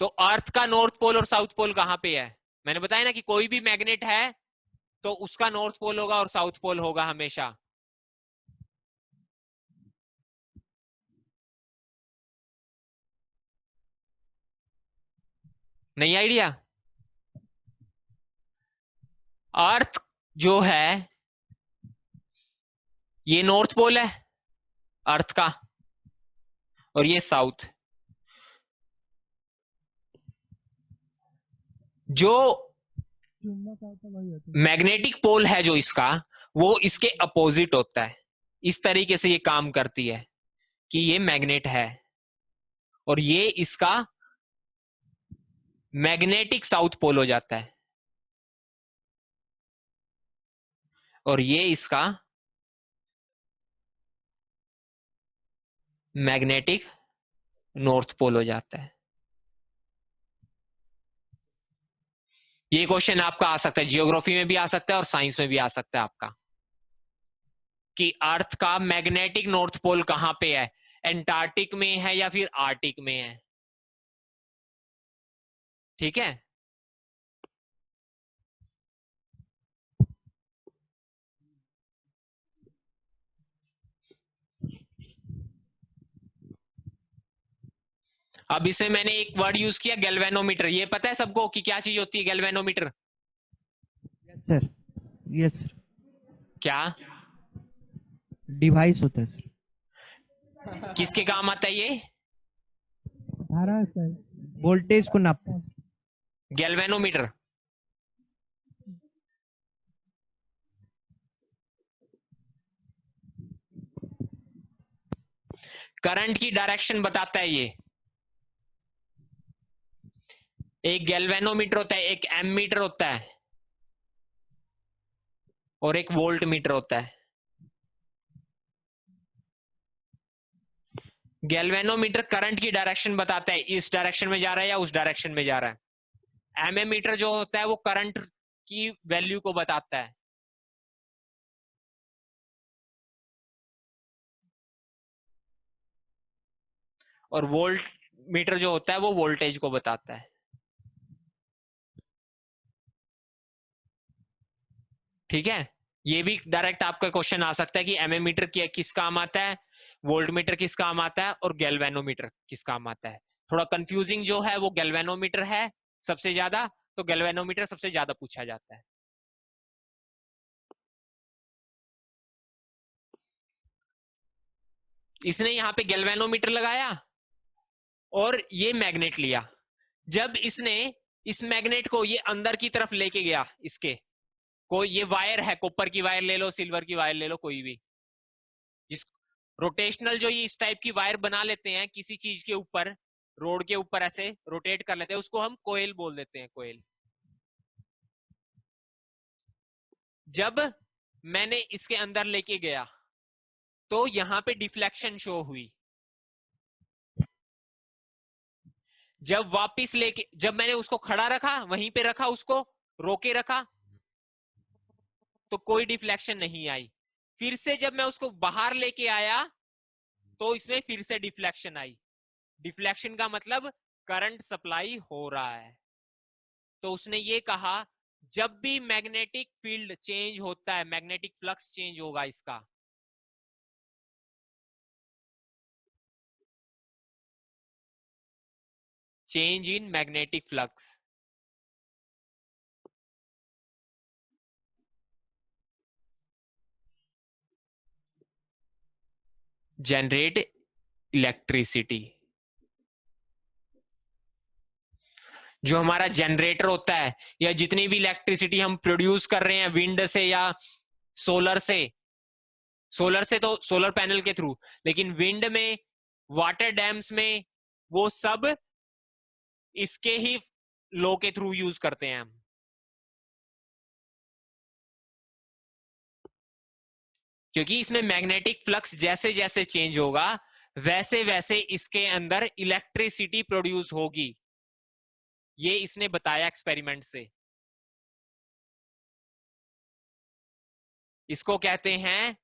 तो अर्थ का नॉर्थ पोल और साउथ पोल कहां पे है? मैंने बताया ना कि कोई भी मैग्नेट है तो उसका नॉर्थ पोल होगा और साउथ पोल होगा हमेशा। नहीं आइडिया? अर्थ जो है ये नॉर्थ पोल है अर्थ का, और ये साउथ। जो मैग्नेटिक पोल है जो इसका, वो इसके अपोजिट होता है। इस तरीके से ये काम करती है कि ये मैग्नेट है और ये इसका मैग्नेटिक साउथ पोल हो जाता है, और ये इसका मैग्नेटिक नॉर्थ पोल हो जाता है। ये क्वेश्चन आपका आ सकता है, जियोग्राफी में भी आ सकता है और साइंस में भी आ सकता है आपका, कि अर्थ का मैग्नेटिक नॉर्थ पोल कहां पे है, एंटार्क्टिक में है या फिर आर्टिक में है। ठीक है, अब इसे मैंने एक वर्ड यूज किया गैल्वेनोमीटर। ये पता है सबको कि क्या चीज होती है galvanometer? Yes sir, yes sir, क्या डिवाइस होता है सर। किसके काम आता है ये? धारा सर, वोल्टेज को नापता है। गैल्वेनोमीटर। करंट की डायरेक्शन बताता है ये। एक गैल्वेनोमीटर होता है, एक एमीटर होता है, और एक वोल्ट मीटर होता है। गैल्वेनोमीटर करंट की डायरेक्शन बताता है, इस डायरेक्शन में जा रहा है या उस डायरेक्शन में जा रहा है। एमीमीटर जो होता है वो करंट की वैल्यू को बताता है। और वोल्ट मीटर जो होता है वो वोल्टेज को बताता है। ठीक है, ये भी डायरेक्ट आपका क्वेश्चन आ सकता है कि एमीमीटर किस काम आता है, वोल्ट मीटर किस काम आता है, और गैल्वेनोमीटर किस काम आता है। थोड़ा कंफ्यूजिंग जो है वो गैल्वेनोमीटर है सबसे ज्यादा, तो गैल्वेनोमीटर सबसे ज्यादा पूछा जाता है। इसने यहां पे गैल्वेनोमीटर लगाया और ये मैग्नेट लिया। जब इसने इस मैग्नेट को ये अंदर की तरफ लेके गया, इसके कोई ये वायर है, कॉपर की वायर ले लो, सिल्वर की वायर ले लो, कोई भी, जिस रोटेशनल जो ये इस टाइप की वायर बना लेते हैं किसी चीज के ऊपर, रोड के ऊपर ऐसे रोटेट कर लेते हैं, उसको हम कोयल बोल देते हैं, कोयल। जब मैंने इसके अंदर लेके गया तो यहां पे डिफ्लेक्शन शो हुई। जब वापिस लेके, जब मैंने उसको खड़ा रखा, वहीं पे रखा, उसको रोके रखा, तो कोई डिफ्लेक्शन नहीं आई। फिर से जब मैं उसको बाहर लेके आया तो इसमें फिर से डिफ्लेक्शन आई। डिफ्लेक्शन का मतलब करंट सप्लाई हो रहा है। तो उसने ये कहा जब भी मैग्नेटिक फील्ड चेंज होता है, मैग्नेटिक फ्लक्स चेंज होगा इसका, change in magnetic flux, generate electricity. जो हमारा जनरेटर होता है या जितनी भी इलेक्ट्रिसिटी हम प्रोड्यूस कर रहे हैं विंड से या सोलर से, सोलर से तो सोलर पैनल के थ्रू, लेकिन विंड में, वाटर डैम्स में, वो सब इसके ही लो के थ्रू यूज करते हैं हम। क्योंकि इसमें मैग्नेटिक फ्लक्स जैसे जैसे चेंज होगा वैसे वैसे इसके अंदर इलेक्ट्रिसिटी प्रोड्यूस होगी। ये इसने बताया एक्सपेरिमेंट से। इसको कहते हैं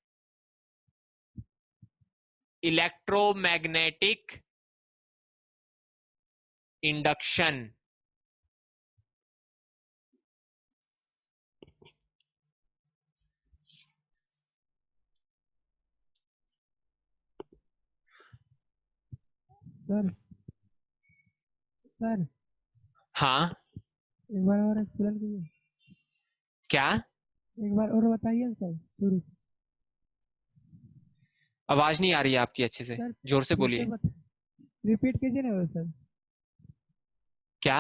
इलेक्ट्रोमैग्नेटिक इंडक्शन। सर सर हाँ, एक बार और एक्सप्लेन कीजिए, क्या? एक बार और बताइए ना सर शुरू से। आवाज नहीं आ रही है आपकी अच्छे से, सर जोर से बोलिए। रिपीट कीजिए ना वो सर। क्या?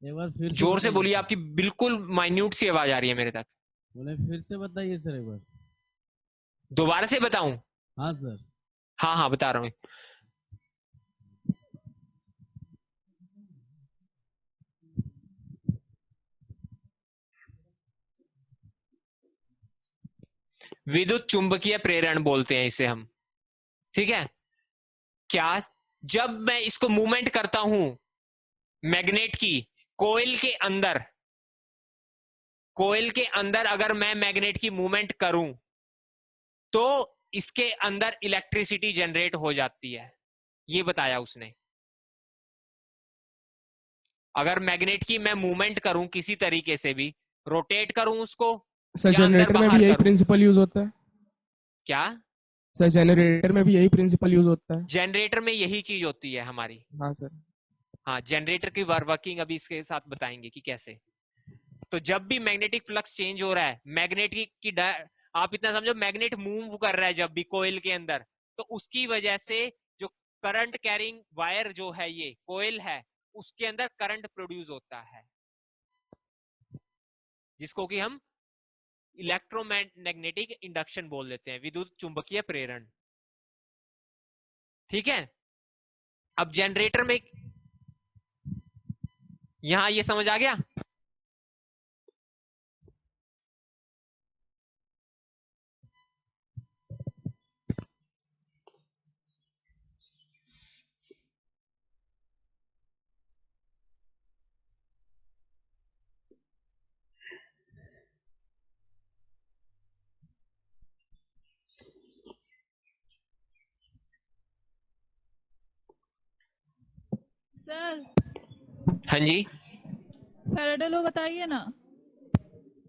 एक बार फिर जोर से बताइए बोलिए, सर। आपकी बिल्कुल माइन्यूट सी आवाज आ रही है मेरे तक। बोले फिर से बताइए सर एक बार। दोबारा से बताऊं? हाँ सर। हाँ हाँ, बता रहा हूं। विद्युत चुंबकीय प्रेरण बोलते हैं इसे हम, ठीक है? क्या? जब मैं इसको मूवमेंट करता हूं मैग्नेट की कोयल के अंदर, कोयल के अंदर अगर मैं मैग्नेट की मूवमेंट करूं तो इसके अंदर इलेक्ट्रिसिटी जनरेट हो जाती है। ये बताया उसने। अगर मैग्नेट की मैं मूवमेंट करूं किसी तरीके से भी, रोटेट करूं उसको सर या अंदर जनरेटर में भी बाहर यही करूं। प्रिंसिपल यूज होता है? क्या? सर जनरेटर में भी यही प्रिंसिपल यूज होता है? जनरेटर में यही चीज होती है हमारी। हाँ सर। हाँ, जनरेटर की वर्किंग अभी इसके साथ बताएंगे कि कैसे। तो जब भी मैग्नेटिक फ्लक्स चेंज हो रहा है, मैग्नेटिक की आप इतना समझो, मैग्नेट मूव कर रहा है जब भी कोयल के अंदर, तो उसकी वजह से जो करंट कैरिंग वायर जो है, ये कोयल है, उसके अंदर करंट प्रोड्यूस होता है, जिसको कि हम इलेक्ट्रोमैग्नेटिक इंडक्शन बोल देते हैं, विद्युत चुंबकीय प्रेरण। ठीक है? अब जनरेटर में यहां ये समझ आ गया? सर हाँ जी, फैराडे लॉ बताइए ना।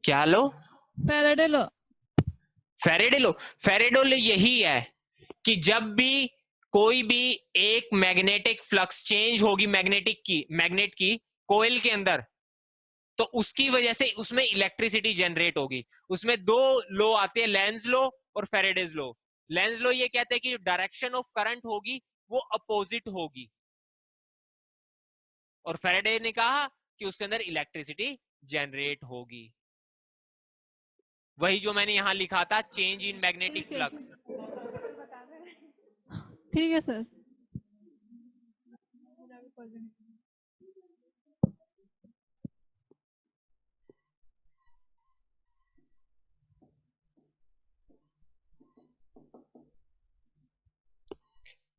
क्या law? Faraday law. Faraday law. Faraday law यही है कि जब भी कोई भी एक मैग्नेटिक फ्लक्स चेंज होगी मैग्नेट की कोयल के अंदर, तो उसकी वजह से उसमें इलेक्ट्रिसिटी जनरेट होगी। उसमें दो लो आते हैं, लेंज लो और फेरेडेज लो। लेंज लो ये कहते हैं कि डायरेक्शन ऑफ करंट होगी वो अपोजिट होगी, और फेरेडे ने कहा कि उसके अंदर इलेक्ट्रिसिटी जनरेट होगी। वही जो मैंने यहां लिखा था, चेंज इन मैग्नेटिक फ्लक्स। ठीक है sir.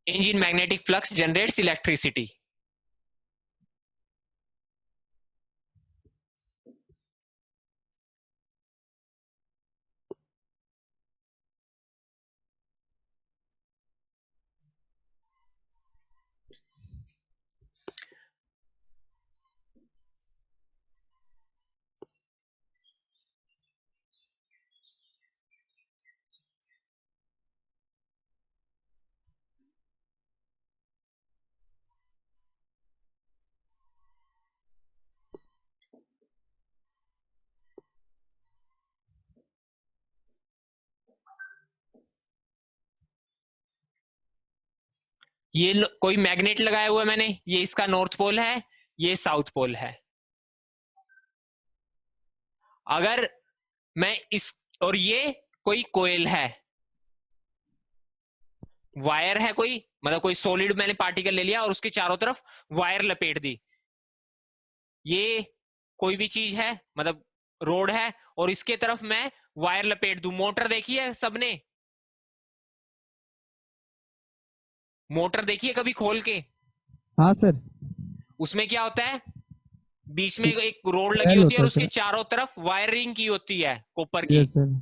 Change in magnetic flux generates electricity. ये कोई मैग्नेट लगाया हुआ है मैंने, ये इसका नॉर्थ पोल है, ये साउथ पोल है। अगर मैं इस, और ये कोई कोयल है, वायर है कोई, मतलब कोई सॉलिड मैंने पार्टिकल ले लिया और उसके चारों तरफ वायर लपेट दी। ये कोई भी चीज है, मतलब रोड है, और इसके तरफ मैं वायर लपेट दूं। मोटर देखी है सबने? मोटर देखी है कभी खोल के? हाँ सर। उसमें क्या होता है, बीच में एक रोड लगी Coil होती है होता और है उसके सर। चारों तरफ वायरिंग की होती है कॉपर की। Yes sir.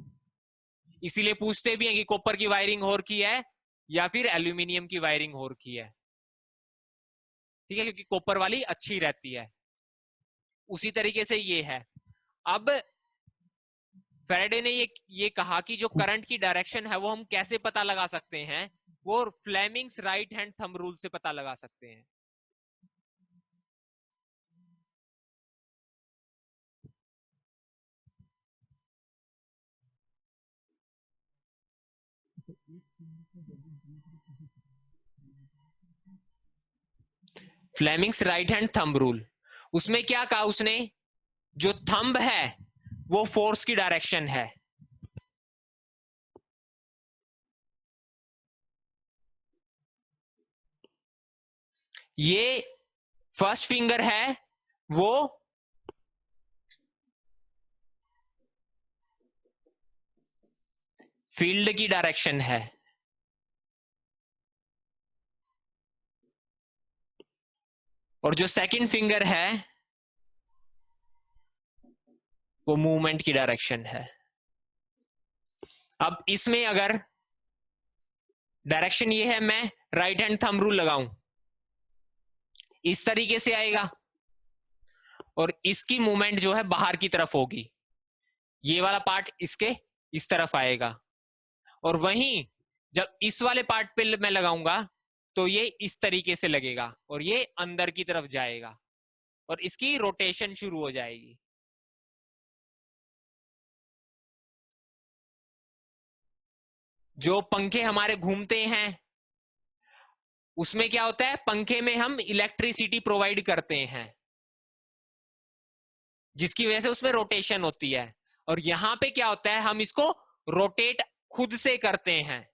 इसीलिए पूछते भी हैं कि कॉपर की वायरिंग हो रखी है या फिर एल्यूमिनियम की वायरिंग हो रखी है। ठीक है, क्योंकि कॉपर वाली अच्छी रहती है। उसी तरीके से ये है। अब फैराडे ने ये कहा कि जो करंट की डायरेक्शन है वो हम कैसे पता लगा सकते हैं, वो Fleming's right hand thumb rule से पता लगा सकते हैं। Fleming's right hand thumb rule, उसमें क्या कहा उसने, जो थंब है वो फोर्स की डायरेक्शन है। ये फर्स्ट फिंगर है वो फील्ड की डायरेक्शन है, और जो सेकंड फिंगर है वो मूवमेंट की डायरेक्शन है। अब इसमें अगर डायरेक्शन ये है, मैं राइट हैंड थंब रूल लगाऊं, इस तरीके से आएगा, और इसकी मूवमेंट जो है बाहर की तरफ होगी। ये वाला पार्ट इसके इस तरफ आएगा, और वहीं जब इस वाले पार्ट पे मैं लगाऊंगा तो ये इस तरीके से लगेगा और ये अंदर की तरफ जाएगा और इसकी रोटेशन शुरू हो जाएगी। जो पंखे हमारे घूमते हैं उसमें क्या होता है, पंखे में हम इलेक्ट्रिसिटी प्रोवाइड करते हैं जिसकी वजह से उसमें रोटेशन होती है, और यहां पे क्या होता है, हम इसको रोटेट खुद से करते हैं।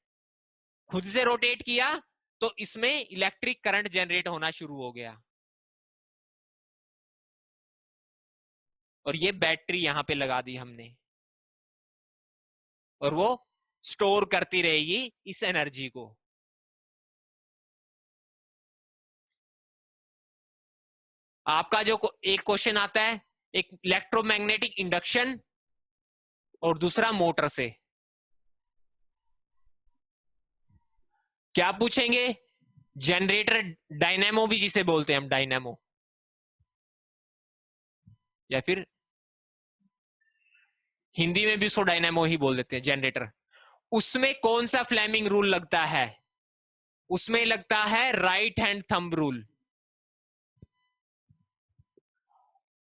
खुद से रोटेट किया तो इसमें इलेक्ट्रिक करंट जनरेट होना शुरू हो गया, और ये बैटरी यहां पे लगा दी हमने, और वो स्टोर करती रहेगी इस एनर्जी को। आपका जो एक क्वेश्चन आता है, एक इलेक्ट्रोमैग्नेटिक इंडक्शन और दूसरा मोटर से, क्या पूछेंगे, जनरेटर डायनेमो भी जिसे बोलते हैं हम, डायनेमो, या फिर हिंदी में भी उसको डायनेमो ही बोल देते हैं, जनरेटर। उसमें कौन सा फ्लेमिंग रूल लगता है, उसमें लगता है राइट हैंड थंब रूल,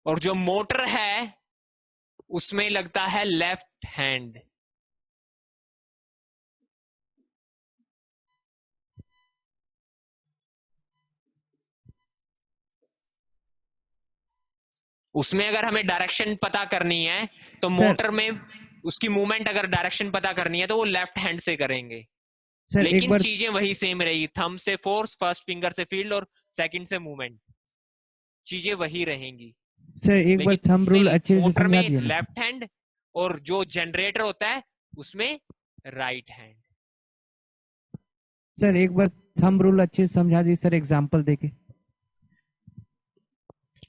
और जो मोटर है उसमें लगता है लेफ्ट हैंड। उसमें अगर हमें डायरेक्शन पता करनी है तो मोटर में उसकी मूवमेंट अगर डायरेक्शन पता करनी है तो वो लेफ्ट हैंड से करेंगे, सर एक लेकिन बार चीजें वही सेम रहेगी। थंब से फोर्स, फर्स्ट फिंगर से फील्ड और सेकंड से मूवमेंट, चीजें वही रहेंगी। सर एक बार लेकिन थंब रूल उसमें अच्छे से मोटर समझा में दिया ना। लेफ्ट हैंड और जो जनरेटर होता है उसमें राइट हैंड। सर एक बार थंब रूल अच्छे से समझा दिए सर, एग्जांपल देके।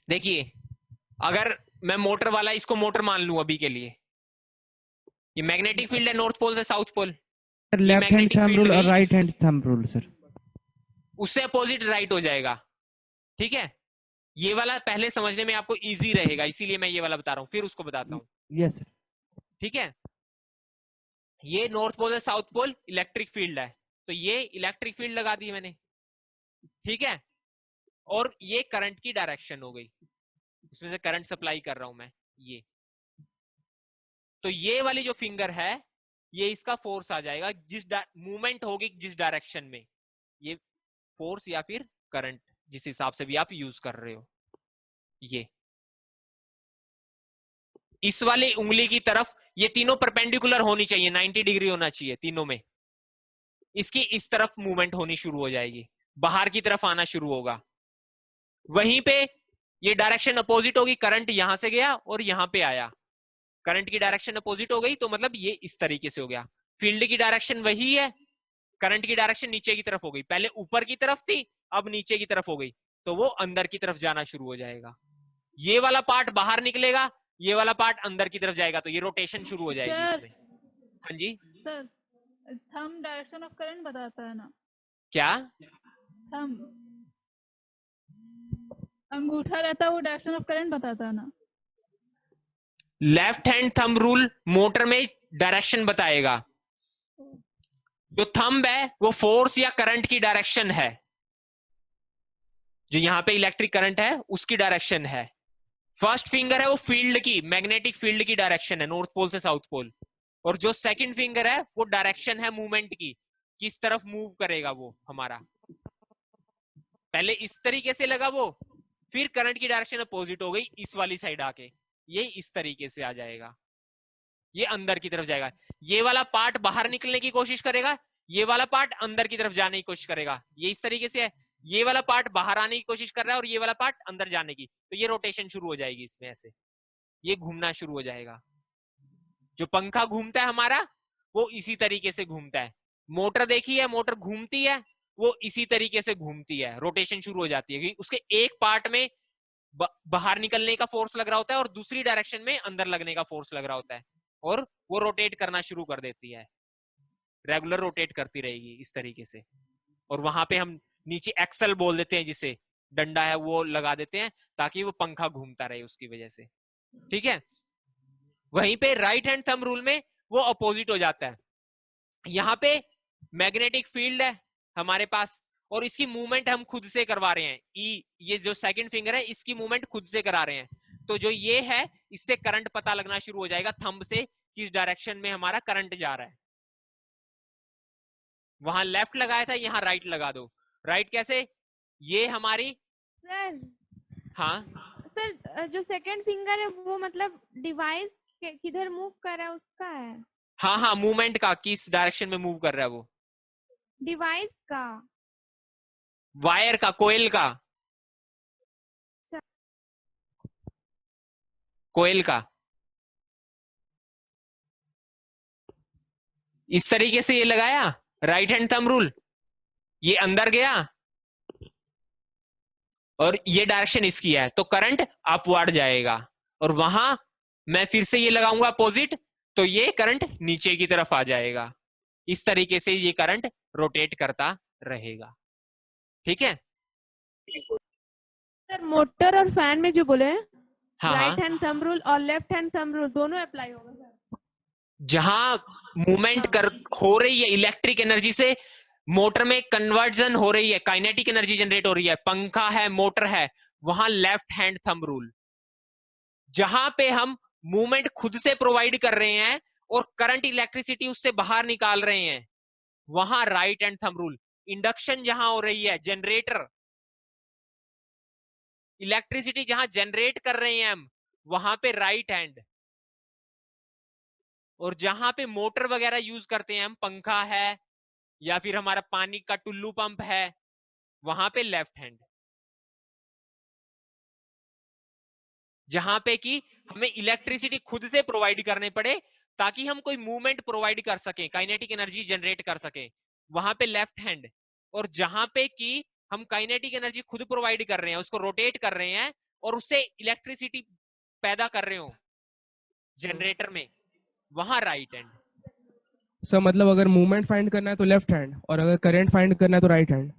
देखिए, अगर मैं मोटर वाला इसको मोटर मान लूं अभी के लिए, ये मैग्नेटिक फील्ड है नॉर्थ पोल से साउथ पोल, सर ये left hand magnetic thumb field rule और गई right hand thumb rule sir. उससे अपोजिट राइट हो जाएगा। ठीक है, ये वाला पहले समझने में आपको इजी रहेगा, इसीलिए मैं ये वाला बता रहा हूं, फिर उसको बताता हूं। Yes sir. ठीक है, ये नॉर्थ पोल है साउथ पोल, इलेक्ट्रिक फील्ड है, तो ये इलेक्ट्रिक फील्ड लगा दी मैंने। ठीक है, और ये करंट की डायरेक्शन हो गई, उसमें से करंट सप्लाई कर रहा हूं मैं, ये तो ये वाली जो फिंगर है ये इसका फोर्स आ जाएगा, जिस मूवमेंट होगी जिस डायरेक्शन में, ये फोर्स या फिर करंट, जिस हिसाब से भी आप यूज कर रहे हो। ये इस वाले उंगली की तरफ ये तीनों परपेंडिकुलर होनी चाहिए, 90 डिग्री होना चाहिए तीनों में। इसकी इस तरफ मूवमेंट होनी शुरू हो जाएगी, बाहर की तरफ आना शुरू होगा। वहीं पे ये डायरेक्शन अपोजिट होगी, करंट यहां से गया और यहां पे आया, करंट की डायरेक्शन अपोजिट हो गई, तो मतलब ये इस तरीके से हो गया। फील्ड की डायरेक्शन वही है, करंट की डायरेक्शन नीचे की तरफ हो गई, पहले ऊपर की तरफ थी अब नीचे की तरफ हो गई, तो वो अंदर की तरफ जाना शुरू हो जाएगा। ये वाला पार्ट बाहर निकलेगा, ये वाला पार्ट अंदर की तरफ जाएगा, तो ये रोटेशन शुरू हो जाएगी सर इसमें। हाँ जी, sir thumb direction of current बताता है ना? क्या? थंब अंगूठा रहता है वो डायरेक्शन ऑफ करंट बताता है ना? Left hand thumb rule motor में डायरेक्शन बताएगा। जो थंब है वो फोर्स या करंट की डायरेक्शन है, जो यहां पे इलेक्ट्रिक करंट है उसकी डायरेक्शन है। फर्स्ट फिंगर है वो फील्ड की, मैग्नेटिक फील्ड की डायरेक्शन है, नॉर्थ पोल से साउथ पोल। और जो सेकंड फिंगर है वो डायरेक्शन है मूवमेंट की, किस तरफ मूव करेगा वो हमारा। पहले इस तरीके से लगा वो, फिर करंट की डायरेक्शन अपोजिट हो गई इस वाली साइड आके, ये इस तरीके से आ जाएगा, ये अंदर की तरफ जाएगा। ये वाला पार्ट बाहर निकलने की कोशिश करेगा, ये वाला पार्ट अंदर की तरफ जाने की कोशिश करेगा, ये इस तरीके से है। ये वाला पार्ट बाहर आने की कोशिश कर रहा है और ये वाला पार्ट अंदर जाने की, तो ये रोटेशन शुरू हो जाएगी इसमें, ऐसे ये घूमना शुरू हो जाएगा। जो पंखा घूमता है हमारा वो इसी तरीके से घूमता है। मोटर देखी है, मोटर घूमती है, वो इसी तरीके से घूमती है, रोटेशन शुरू हो जाती है, क्योंकि उसके एक पार्ट में बाहर निकलने का फोर्स लग रहा होता है और दूसरी डायरेक्शन में अंदर लगने का फोर्स लग रहा होता है, और वो रोटेट करना शुरू कर देती है, रेगुलर रोटेट करती रहेगी इस तरीके से। और वहां पे हम नीचे एक्सल बोल देते हैं, जिसे डंडा है वो लगा देते हैं ताकि वो पंखा घूमता रहे उसकी वजह से, ठीक है। वहीं पे राइट हैंड थंब रूल में वो अपोजिट हो जाता है। यहाँ पे मैग्नेटिक फील्ड है हमारे पास और इसकी मूवमेंट हम खुद से करवा रहे हैं। ये जो सेकंड फिंगर है इसकी मूवमेंट खुद से करा रहे हैं, तो जो ये है इससे करंट पता लगना शुरू हो जाएगा थंब से, किस डायरेक्शन में हमारा करंट जा रहा है। वहां लेफ्ट लगाया था, यहाँ राइट लगा दो। राइट कैसे? ये हमारी, सर हाँ सर जो सेकंड फिंगर है वो मतलब डिवाइस किधर मूव कर रहा है उसका है? हाँ हाँ, मूवमेंट का, किस डायरेक्शन में मूव कर रहा है वो, डिवाइस का, वायर का, कोयल का, कोयल का। इस तरीके से ये लगाया राइट हैंड थंब रूल, ये अंदर गया और ये डायरेक्शन इसकी है, तो करंट अपवर्ड जाएगा। और वहां मैं फिर से ये लगाऊंगा अपोजिट, तो ये करंट नीचे की तरफ आ जाएगा। इस तरीके से ये करंट रोटेट करता रहेगा, ठीक है। सर मोटर और फैन में जो बोले हैं, हाँ हाँ, राइट हैंड थंब रूल और लेफ्ट हैंड थंब रूल दोनों अप्लाई होगा सर? जहां मूवमेंट हो रही है इलेक्ट्रिक एनर्जी से, मोटर में कन्वर्जन हो रही है, काइनेटिक एनर्जी जनरेट हो रही है, पंखा है, मोटर है, वहां लेफ्ट हैंड थंब रूल। जहां पे हम मूवमेंट खुद से प्रोवाइड कर रहे हैं और करंट इलेक्ट्रिसिटी उससे बाहर निकाल रहे हैं, वहां right hand thumb rule. Induction जहां हो रही है, जनरेटर, इलेक्ट्रिसिटी जहां जनरेट कर रहे हैं हम, वहां पे राइट हैंड। और जहां पे मोटर वगैरह यूज करते हैं हम, पंखा है या फिर हमारा पानी का टुल्लू पंप है, वहां पे लेफ्ट हैंड। जहां पे कि हमें इलेक्ट्रिसिटी खुद से प्रोवाइड करने पड़े ताकि हम कोई मूवमेंट प्रोवाइड कर सकें, काइनेटिक एनर्जी जनरेट कर सकें, वहां पे लेफ्ट हैंड। और जहां पे कि हम काइनेटिक एनर्जी खुद प्रोवाइड कर रहे हैं, उसको रोटेट कर रहे हैं और उससे इलेक्ट्रिसिटी पैदा कर रहे हो जनरेटर में, वहां राइट हैंड। सर मतलब अगर मूवमेंट फाइंड करना है तो लेफ्ट हैंड, और अगर करंट फाइंड करना है तो राइट हैंड।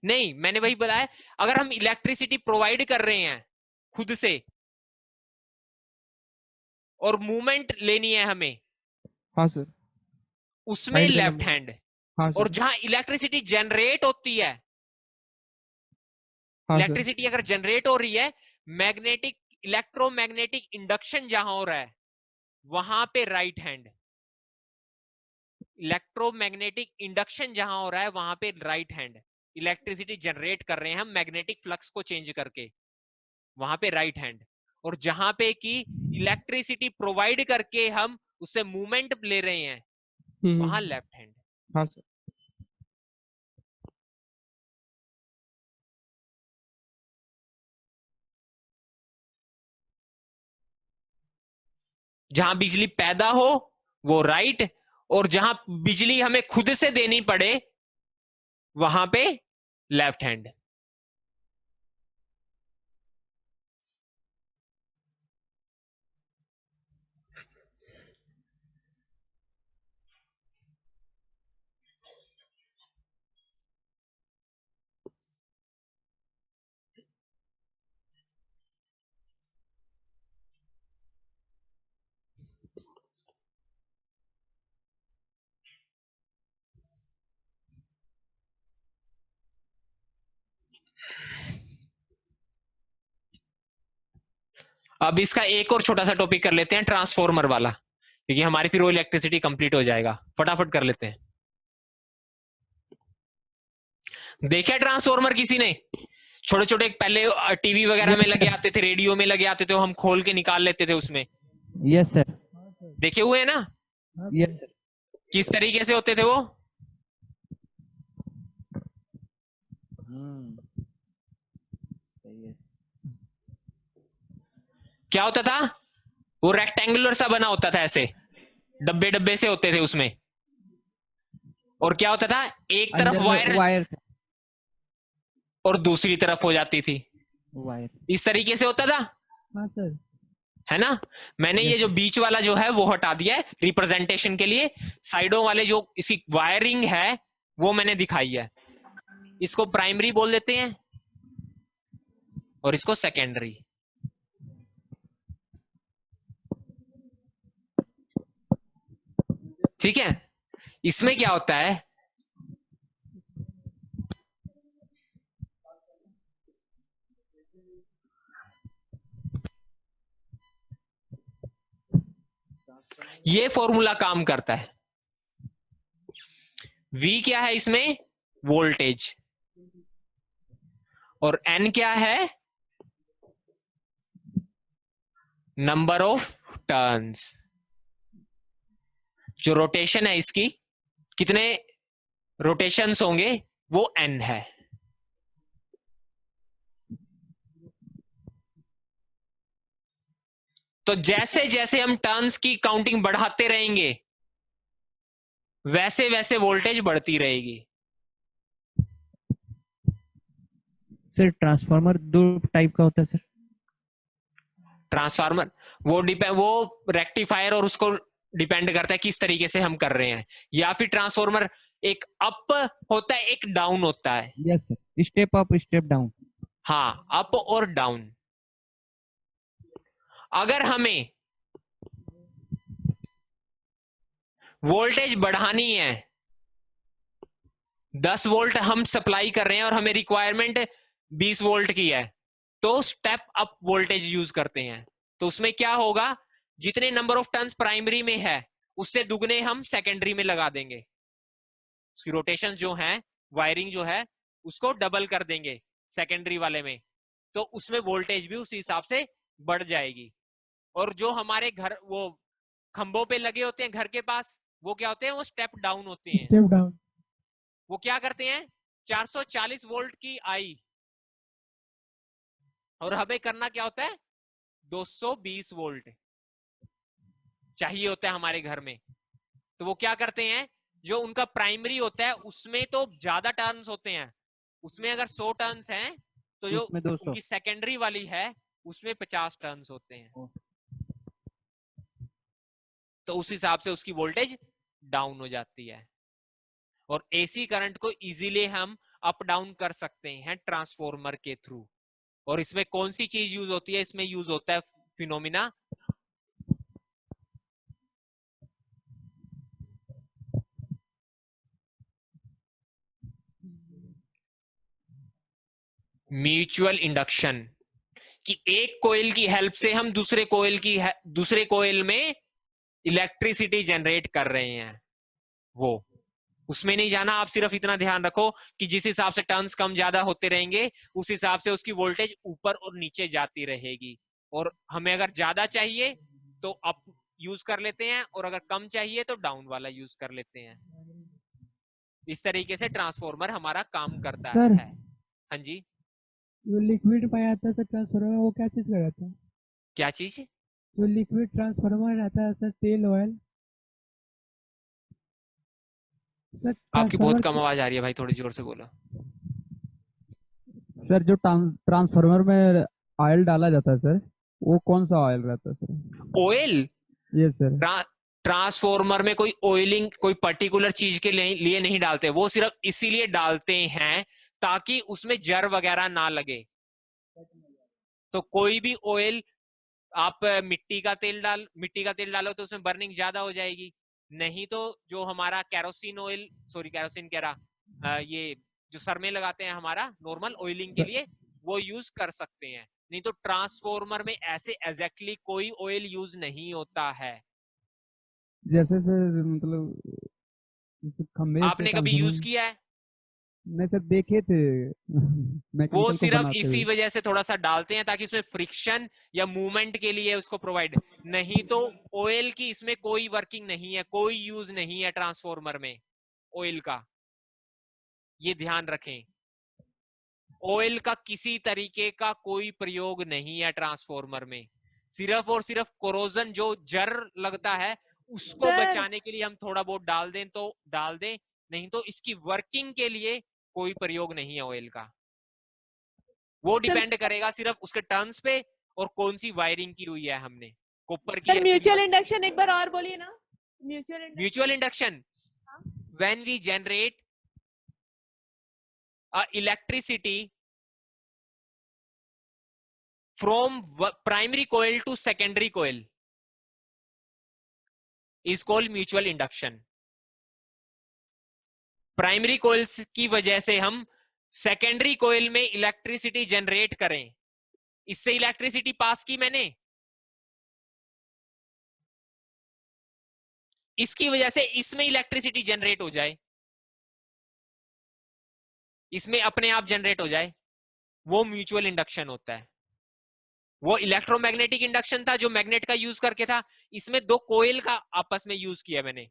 नहीं, मैंने वही बताया, अगर हम इलेक्ट्रिसिटी प्रोवाइड कर रहे हैं खुद से और मूवमेंट लेनी है हमें, हाँ सर, उसमें Find करना लेफ्ट हैंड। हाँ और सर, जहां इलेक्ट्रिसिटी जनरेट होती है, हाँ सर, इलेक्ट्रिसिटी अगर जनरेट हो रही है, मैग्नेटिक इलेक्ट्रोमैग्नेटिक इंडक्शन जहां हो रहा है, वहां पे राइट हैंड। इलेक्ट्रोमैग्नेटिक इंडक्शन जहां हो रहा है वहां पे राइट हैंड, इलेक्ट्रिसिटी जनरेट कर रहे हैं हम मैग्नेटिक फ्लक्स को चेंज करके, वहां पे राइट हैंड। और जहां पे कि इलेक्ट्रिसिटी प्रोवाइड करके हम उससे मूवमेंट ले रहे हैं वहां लेफ्ट हैंड। हाँ सर। जहां बिजली पैदा हो वो राइट, और जहां बिजली हमें खुद से देनी पड़े वहां पे लेफ्ट हैंड। अब इसका एक और छोटा सा टॉपिक कर लेते हैं, ट्रांसफॉर्मर वाला, क्योंकि हमारी फिर वो इलेक्ट्रिसिटी कंप्लीट हो जाएगा। फटाफट कर लेते हैं। देखा ट्रांसफॉर्मर किसी ने? छोटे छोटे पहले टीवी वगैरह में लगे आते थे, रेडियो में लगे आते थे, हम खोल के निकाल लेते थे उसमें। Yes sir. देखे हुए है ना? Yes sir. किस तरीके से होते थे वो? क्या होता था? वो रेक्टेंगुलर सा बना होता था, ऐसे डब्बे डब्बे से होते थे उसमें। और क्या होता था? एक तरफ वायर और दूसरी तरफ हो जाती थी वायर। इस तरीके से होता था, हाँ सर। है ना? मैंने ये जो बीच वाला जो है वो हटा दिया है रिप्रेजेंटेशन के लिए। साइडों वाले जो इसकी वायरिंग है वो मैंने दिखाई है। इसको प्राइमरी बोल देते हैं और इसको सेकेंडरी। ठीक है? इसमें क्या होता है, ये फॉर्मूला काम करता है। V क्या है इसमें? वोल्टेज। और N क्या है? Number of turns. जो रोटेशन है इसकी, कितने रोटेशंस होंगे, वो N है। तो जैसे जैसे हम टर्न्स की काउंटिंग बढ़ाते रहेंगे वैसे वैसे वोल्टेज बढ़ती रहेगी। सर ट्रांसफार्मर दो टाइप का होता है सर। ट्रांसफार्मर वो रेक्टिफायर और उसको डिपेंड करता है किस तरीके से हम कर रहे हैं। या फिर ट्रांसफार्मर एक अप होता है, एक डाउन होता है। Yes sir, step up step down. हाँ, अप और डाउन। अगर हमें वोल्टेज बढ़ानी है, 10 वोल्ट हम सप्लाई कर रहे हैं और हमें रिक्वायरमेंट 20 वोल्ट की है, तो स्टेप अप वोल्टेज यूज करते हैं। तो उसमें क्या होगा, जितने नंबर ऑफ टर्न्स प्राइमरी में है उससे दुगने हम सेकेंडरी में लगा देंगे। उसकी रोटेशन जो है, वायरिंग जो है, उसको डबल कर देंगे सेकेंडरी वाले में, तो उसमें वोल्टेज भी उसी हिसाब से बढ़ जाएगी। और जो हमारे घर वो खंभों पे लगे होते हैं घर के पास, वो क्या होते हैं, वो स्टेप डाउन होते हैं। Step down. वो क्या करते हैं, 440 वोल्ट की आई और हमें करना क्या होता है, 220 वोल्ट चाहिए होता है हमारे घर में। तो वो क्या करते हैं, जो उनका प्राइमरी होता है उसमें तो ज्यादा टर्न्स होते हैं, उसमें अगर 100 टर्न्स हैं तो जो उनकी सेकेंडरी वाली है उसमें 50 टर्न्स होते हैं। तो उस हिसाब से उसकी वोल्टेज डाउन हो जाती है। और एसी करंट को इजीली हम अप डाउन कर सकते हैं ट्रांसफॉर्मर के थ्रू। और इसमें कौन सी चीज यूज होती है, इसमें यूज होता है फिनोमिना म्यूचुअल इंडक्शन, कि एक कोयल की हेल्प से हम दूसरे कोयल में इलेक्ट्रिसिटी जनरेट कर रहे हैं। वो उसमें नहीं जाना। आप सिर्फ इतना ध्यान रखो कि जिस हिसाब से टर्न्स कम ज्यादा होते रहेंगे उस हिसाब से उसकी वोल्टेज ऊपर और नीचे जाती रहेगी। और हमें अगर ज्यादा चाहिए तो अप यूज कर लेते हैं, और अगर कम चाहिए तो डाउन वाला यूज कर लेते हैं। इस तरीके से ट्रांसफॉर्मर हमारा काम करता सर। है। हाँ जी, जो लिक्विड पाया जाता है सर ट्रांसफार्मर, वो क्या चीज का रहता है? क्या चीज? जो लिक्विड ट्रांसफार्मर रहता है सर, तेल ऑयल सर, आपकी बहुत ट्रांसफार्मर कम आवाज आ रही है भाई, थोड़ी जोर से बोलो। सर जो ट्रांसफार्मर में ऑयल डाला जाता है सर, वो कौन सा ऑयल रहता है सर? ऑयल? ये सर। ट्रांसफॉर्मर में कोई ऑयलिंग कोई पर्टिकुलर चीज के लिए नहीं डालते, वो सिर्फ इसीलिए डालते हैं ताकि उसमें जर वगैरह ना लगे। तो कोई भी ऑयल आप मिट्टी का तेल डालो तो उसमें बर्निंग ज्यादा हो जाएगी। नहीं तो जो हमारा कैरोसिन ऑयल, सॉरी कैरोसिन कह रहा, ये जो सर में लगाते हैं हमारा नॉर्मल ऑयलिंग के लिए, वो यूज कर सकते हैं। नहीं तो ट्रांसफॉर्मर में ऐसे एग्जैक्टली कोई ऑयल यूज नहीं होता है। जैसे सर मतलब खंभे आपने कभी यूज किया है? नहीं सर, देखे थे वो मैकेनिकल को सिर्फ बनाते इसी हुए। वजह से थोड़ा सा डालते हैं ताकि इसमें फ्रिक्शन या मूवमेंट के लिए उसको प्रोवाइड। नहीं तो ऑयल की इसमें कोई वर्किंग नहीं है, कोई यूज नहीं है ट्रांसफॉर्मर में ऑयल का, ये ध्यान रखें। ऑयल का किसी तरीके का कोई प्रयोग नहीं है ट्रांसफॉर्मर में। सिर्फ और सिर्फ कोरोजन, जो जर लगता है, उसको सर। बचाने के लिए हम थोड़ा बहुत डाल दें तो डाल दें, नहीं तो इसकी वर्किंग के लिए कोई प्रयोग नहीं है ऑयल का। वो डिपेंड करेगा सिर्फ उसके टर्न्स पे और कौन सी वायरिंग की हुई है हमने, कॉपर की सर या म्यूचुअल सिल्वर। इंडक्शन एक बार और बोलिए ना। Mutual induction, when we generate electricity from primary coil to secondary coil is called mutual induction. Primary coils की वजह से हम सेकेंडरी कोइल में इलेक्ट्रिसिटी जनरेट करें, इससे इलेक्ट्रिसिटी पास की मैंने, इसकी वजह से इसमें इलेक्ट्रिसिटी जनरेट हो जाए, इसमें अपने आप जनरेट हो जाए, वो म्यूचुअल इंडक्शन होता है। वो इलेक्ट्रोमैग्नेटिक इंडक्शन था जो मैग्नेट का यूज करके था, इसमें दो कोयल का आपस में यूज किया मैंने।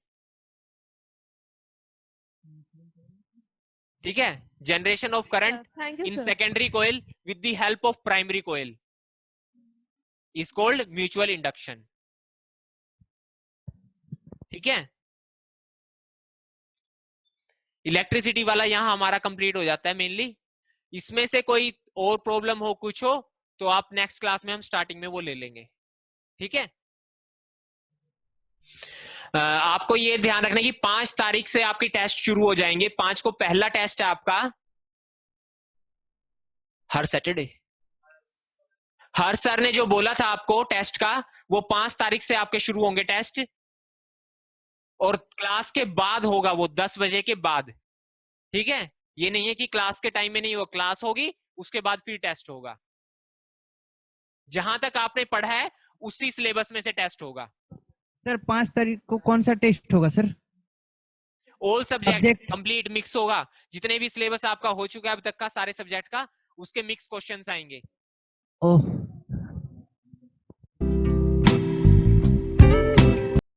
ठीक है, generation of current thank you in sir. Secondary coil with the help of primary coil is called mutual induction. ठीक है, इलेक्ट्रिसिटी वाला यहां हमारा कंप्लीट हो जाता है मेनली। इसमें से कोई और प्रॉब्लम हो, कुछ हो, तो आप नेक्स्ट क्लास में हम स्टार्टिंग में वो ले लेंगे। ठीक है, आपको ये ध्यान रखना कि 5 तारीख से आपके टेस्ट शुरू हो जाएंगे। 5 को पहला टेस्ट है आपका, हर सैटरडे। हर सर ने जो बोला था आपको टेस्ट का, वो 5 तारीख से आपके शुरू होंगे टेस्ट, और क्लास के बाद होगा वो 10 बजे के बाद। ठीक है, ये नहीं है कि क्लास के टाइम में नहीं होगा, क्लास होगी उसके बाद फिर टेस्ट होगा। जहां तक आपने पढ़ा है उसी सिलेबस में से टेस्ट होगा। सर 5 तारीख को कौन सा टेस्ट होगा sir? All subject complete mix होगा, जितने भी सिलेबस आपका हो चुका है अब तक का सारे सब्जेक्ट का, उसके मिक्स क्वेश्चंस आएंगे। ओह